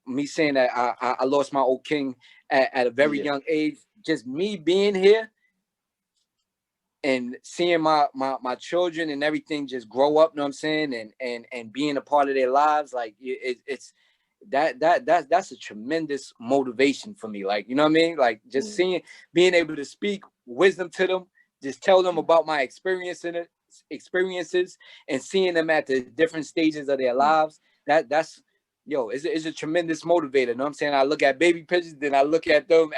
me saying that I lost my old king at a very young age. Just me being here and seeing my children and everything just grow up, you know what I'm saying, and being a part of their lives, like it's that's a tremendous motivation for me. Like, you know what I mean? Like just being able to speak wisdom to them, just tell them about my experiences and seeing them at the different stages of their lives. That's it's a tremendous motivator. You know what I'm saying? I look at baby pictures, then I look at them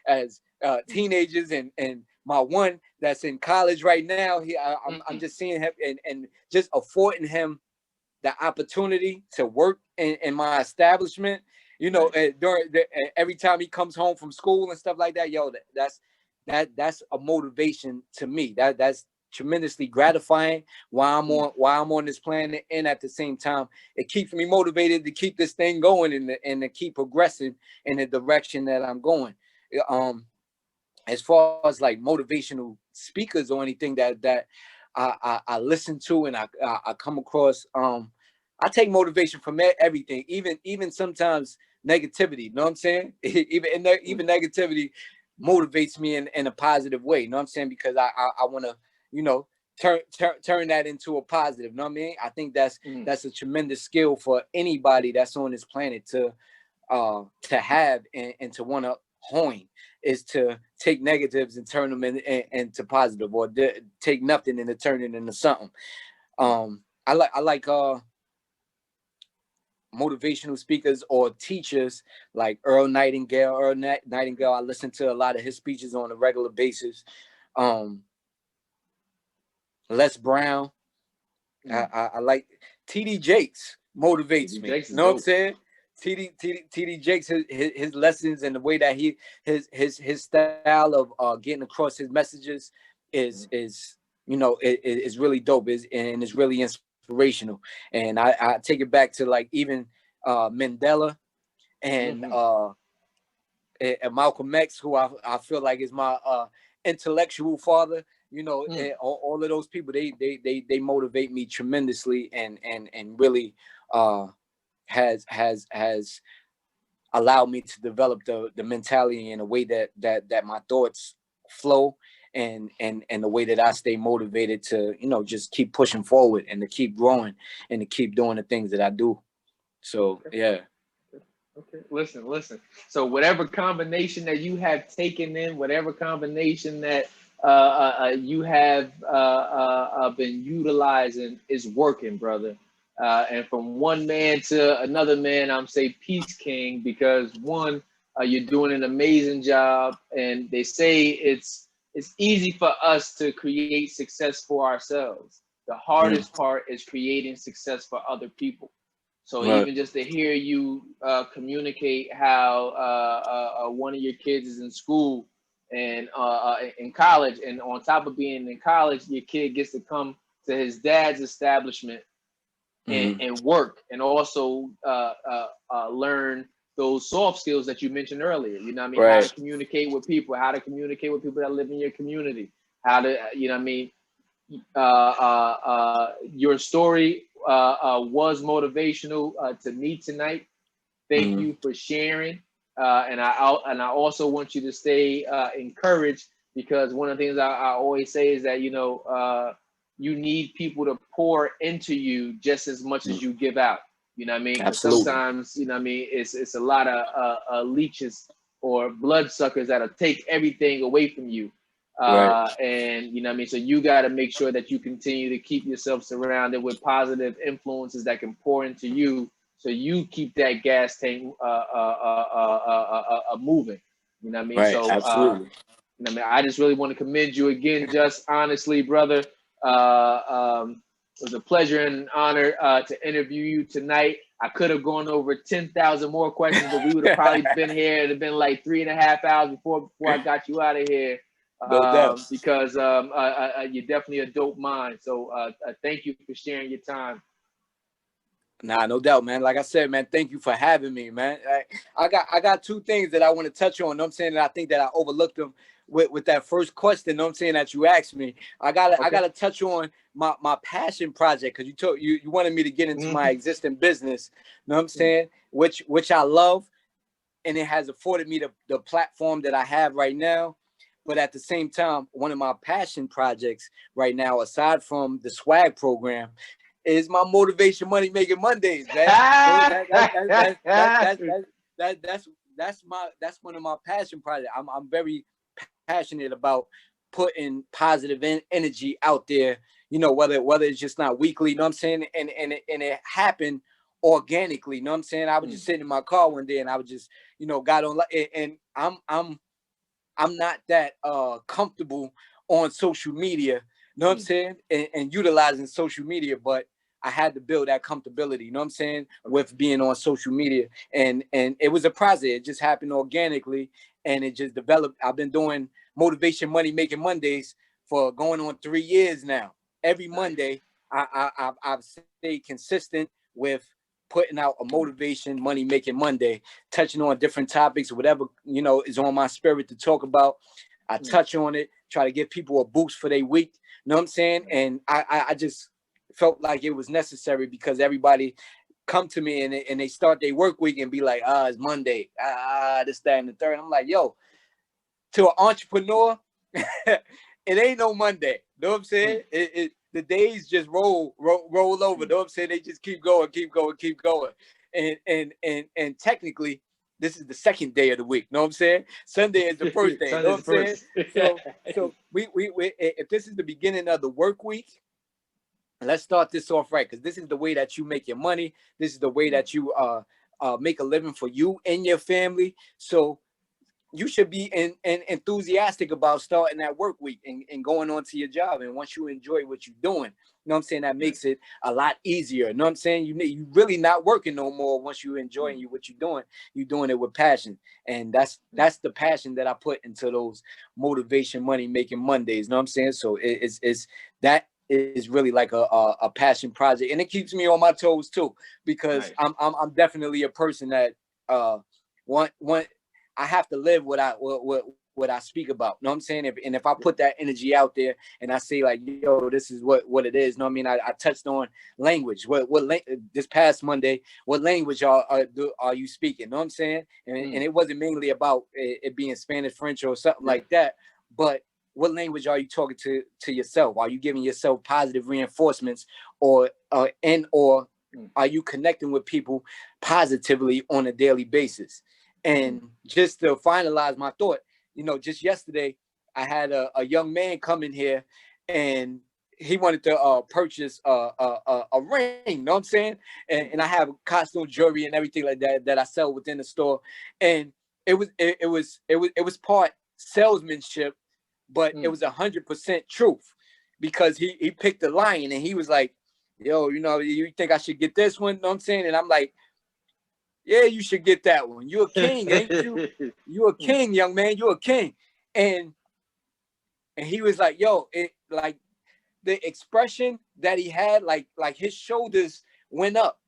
as teenagers, and my one that's in college right now. I'm just seeing him and just affording him the opportunity to work in my establishment. Every time he comes home from school and stuff like that, that's a motivation to me. That's tremendously gratifying while I'm on this planet, and at the same time it keeps me motivated to keep this thing going and to keep progressing in the direction that I'm going. As far as like motivational speakers or anything that I listen to and I come across, I take motivation from everything, even sometimes negativity. You know what I'm saying? even negativity motivates me in a positive way. You know what I'm saying? Because I want to, turn that into a positive. You know what I mean? I think that's a tremendous skill for anybody that's on this planet to have and to want to hone, is to take negatives and turn them into positive, or take nothing and to turn it into something. I like motivational speakers or teachers like Earl Nightingale. I listen to a lot of his speeches on a regular basis. Les Brown. I like TD Jakes motivates me. You know what I'm saying? TD Jakes, his lessons and the way that his style of getting across his messages is really dope. And it's really inspirational. And I take it back to like even Mandela and Malcolm X, who I feel like is my intellectual father. And all of those people, they motivate me tremendously and really has allowed me to develop the mentality in a way that my thoughts flow, and the way that I stay motivated to, you know, just keep pushing forward and to keep growing and to keep doing the things that I do. So yeah. Okay. Listen. So whatever combination that you have taken in, whatever combination that you have been utilizing is working, brother. And from one man to another man, I'm say peace, King, because one, you're doing an amazing job, and they say it's easy for us to create success for ourselves. The hardest part is creating success for other people. So Right. even just to hear you communicate how one of your kids is in school and in college, and on top of being in college, your kid gets to come to his dad's establishment and work, and also learn those soft skills that you mentioned earlier. You know what I mean? Right. How to communicate with people, how to communicate with people that live in your community, how to, you know what I mean? Your story was motivational to me tonight. Thank you for sharing. And I also want you to stay encouraged, because one of the things I always say is that, you know, you need people to pour into you just as much as you give out. You know what I mean? Because sometimes, you know what I mean, it's a lot of leeches or bloodsuckers that'll take everything away from you. Right. And you know what I mean? So you got to make sure that you continue to keep yourself surrounded with positive influences that can pour into you, so you keep that gas tank moving. You know what I mean? Right. So Absolutely. you know what I mean? I just really want to commend you again, just honestly, brother. It was a pleasure and an honor to interview you tonight. I could have gone over 10,000 more questions, but we would have probably been here. It'd have been like 3.5 hours before I got you out of here. Because you're definitely a dope mind. So thank you for sharing your time. Nah, no doubt, man. Like I said, man, thank you for having me, man. I got two things that I want to touch on. I'm saying that I think that I overlooked them with that first question. I'm saying that you asked me. I gotta touch on my passion project, because you wanted me to get into my existing business. You know what I'm saying? Which I love, and it has afforded me the platform that I have right now. But at the same time, one of my passion projects right now, aside from the S.W.A.G program, is my Motivation Money Making Mondays, man. That's one of my passion projects. I'm very passionate about putting positive energy out there. You know, whether it's just not weekly, you know what I'm saying, and it happened organically. You know what I'm saying? I was just sitting in my car one day, and I was just, you know, got on, and I'm not that comfortable on social media, you know what I'm saying, and utilizing social media, but I had to build that comfortability, you know what I'm saying, with being on social media, and it was a process. It just happened organically, and it just developed. I've been doing Motivation Money Making Mondays for going on 3 years now. Every Monday, I've stayed consistent with putting out a Motivation Money Making Monday, touching on different topics, whatever, you know, is on my spirit to talk about. I touch on it, try to give people a boost for their week. You know what I'm saying? And I just felt like it was necessary, because everybody come to me and they start their work week and be like, it's Monday, this, that, and the third. I'm like, yo, to an entrepreneur, it ain't no Monday. You know what I'm saying? The days just roll over. You know what I'm saying? They just keep going. And technically, this is the second day of the week. You know what I'm saying? Sunday is the first day. You know what I'm saying? So we if this is the beginning of the work week, let's start this off right, because this is the way that you make your money. This is the way that you make a living for you and your family. So you should be enthusiastic about starting that work week and going on to your job. And once you enjoy what you're doing, you know what I'm saying, that makes it a lot easier. You know what I'm saying? You really not working no more once you're enjoying what you're doing. You're doing it with passion. And that's the passion that I put into those Motivation Money Making Mondays. You know what I'm saying? So it's that is really like a passion project. And it keeps me on my toes too, because I'm definitely a person that want I have to live what what I speak about. You know what I'm saying? If I put that energy out there and I say like, yo, this is what it is. You know what I mean? I touched on language. This past Monday, what language are you speaking? You know what I'm saying? And it wasn't mainly about it being Spanish, French, or something like that. But what language are you talking to yourself? Are you giving yourself positive reinforcements, or are you connecting with people positively on a daily basis? And just to finalize my thought, just yesterday, I had a young man come in here, and he wanted to purchase a ring. You know what I'm saying? And I have costume jewelry and everything like that I sell within the store. And it was part salesmanship, but it was 100% truth, because he picked the lion, and he was like, yo, you think I should get this one? You know what I'm saying? And I'm like, yeah, you should get that one. You a king, ain't you? You a king, young man. You a king. And he was like, yo, like the expression that he had, like his shoulders went up.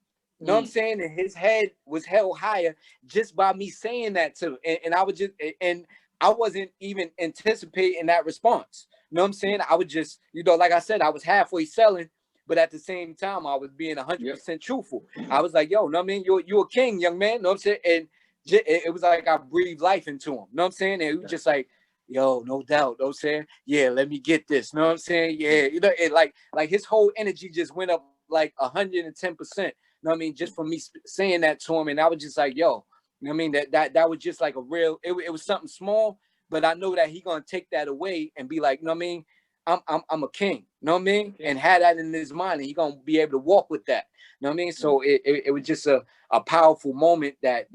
You know what I'm saying? And his head was held higher just by me saying that to him. And I wasn't even anticipating that response. You know what I'm saying? I would just, like I said, I was halfway selling, but at the same time, I was being 100% truthful. I was like, yo, know what I mean? You're a king, young man. Know what I'm saying? And it was like I breathed life into him. Know what I'm saying? And he was just like, yo, no doubt. Know what I'm saying? Yeah, let me get this. Know what I'm saying? Yeah, it like his whole energy just went up like 110%. Know what I mean? Just from me saying that to him. And I was just like, yo, you know what I mean? That was just like a real, it was something small, but I know that he gonna take that away and be like, you know what I mean? I'm a king, you know what I mean? And had that in his mind, and he gonna be able to walk with that. You know what I mean? So it was just a powerful moment that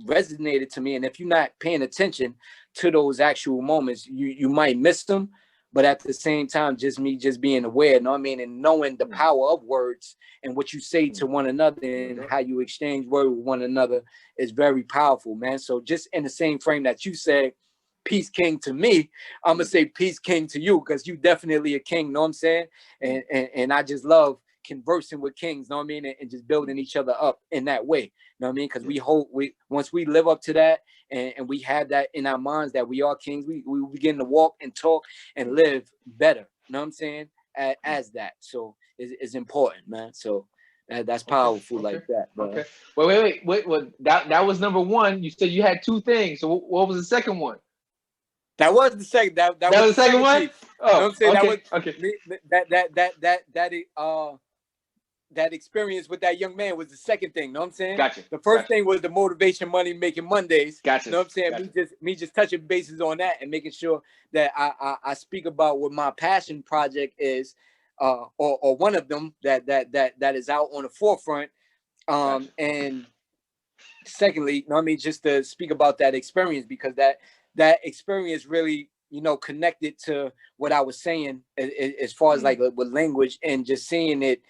resonated to me. And if you're not paying attention to those actual moments, you might miss them. But at the same time, just being aware, you know what I mean? And knowing the power of words and what you say to one another and how you exchange words with one another is very powerful, man. So just in the same frame that you said, peace king to me, I'm gonna say peace king to you, because you definitely a king, know what I'm saying? And I just love conversing with kings, know what I mean? And just building each other up in that way, know what I mean? Because once we live up to that and we have that in our minds that we are kings, we begin to walk and talk and live better, know what I'm saying? As that. So it's important, man. So that's powerful like that, bro. Okay. Wait. That was number one. You said you had two things. So what was the second one? That was the second. That was the second one. Piece. Oh, you know what I'm saying? Okay. That experience with that young man was the second thing. You know what I'm saying? Gotcha. The first thing was the motivation, money making Mondays. Gotcha. You know what I'm saying? Gotcha. Me just touching bases on that and making sure that I speak about what my passion project is, or one of them that is out on the forefront. Gotcha. And secondly, you know what I mean, just to speak about that experience, because that experience really, connected to what I was saying as far as like with language and just seeing it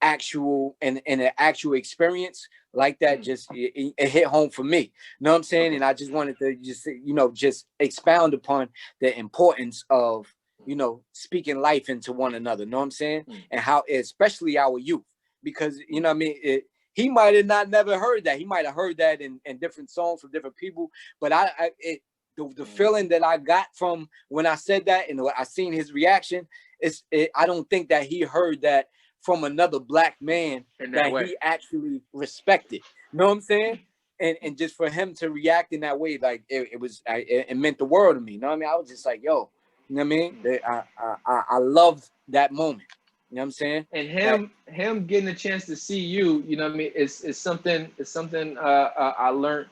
actual and an actual experience like that. Just it hit home for me. You know what I'm saying? And I just wanted to just expound upon the importance of, speaking life into one another. You know what I'm saying? And how, especially our youth, because, what I mean, he might have not never heard that. He might have heard that in different songs from different people, but the feeling that I got from when I said that and I seen his reaction, I don't think that he heard that from another black man that he actually respected. You know what I'm saying? And just for him to react in that way, like it meant the world to me. You know what I mean? I was just like, yo, you know what I mean? I loved that moment. You know what I'm saying? And him getting a chance to see you, you know what I mean, it's something I learned.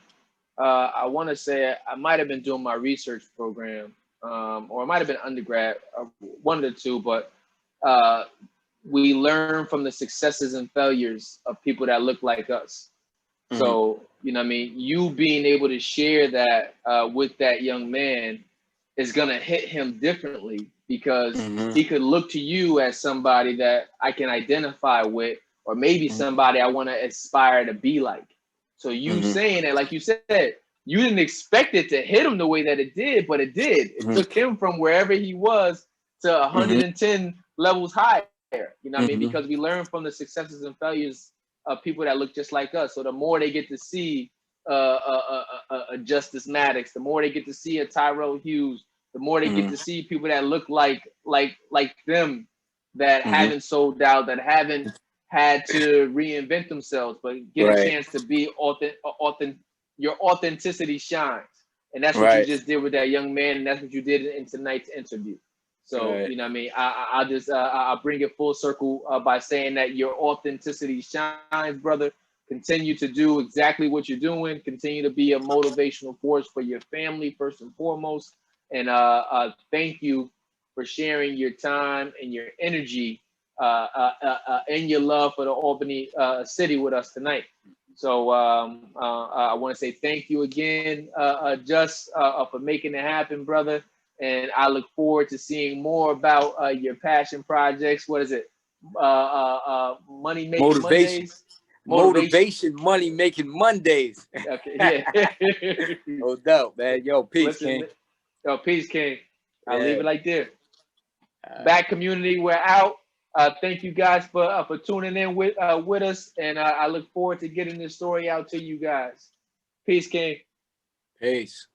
I want to say I might have been doing my research program, or it might have been undergrad, one of the two, but we learn from the successes and failures of people that look like us. So, you know what I mean, you being able to share that with that young man is going to hit him differently, because he could look to you as somebody that I can identify with, or maybe somebody I want to aspire to be like. So you saying that, like you said, you didn't expect it to hit him the way that it did, but it did. It took him from wherever he was to 110 levels higher. You know what I mean? Because we learn from the successes and failures of people that look just like us. So the more they get to see a Justice Maddox, the more they get to see a Tyrell Hughes, the more they get to see people that look like them, that haven't sold out, that haven't had to reinvent themselves, but get a chance to be authentic. Your authenticity shines, and that's what you just did with that young man, and that's what you did in tonight's interview. So you know what I mean. I just I'll bring it full circle by saying that your authenticity shines, brother. Continue to do exactly what you're doing. Continue to be a motivational force for your family first and foremost. And thank you for sharing your time and your energy and your love for the Albany city with us tonight. So I want to say thank you again, Just, for making it happen, brother. And I look forward to seeing more about your passion projects. What is it? Money Making Mondays? Motivation Money Making Mondays. Okay, yeah. No doubt, man. Yo, peace, King. Yo, peace, King. I'll leave it like there. Back community, we're out. Thank you guys for tuning in with us, and I look forward to getting this story out to you guys. Peace, King. Peace.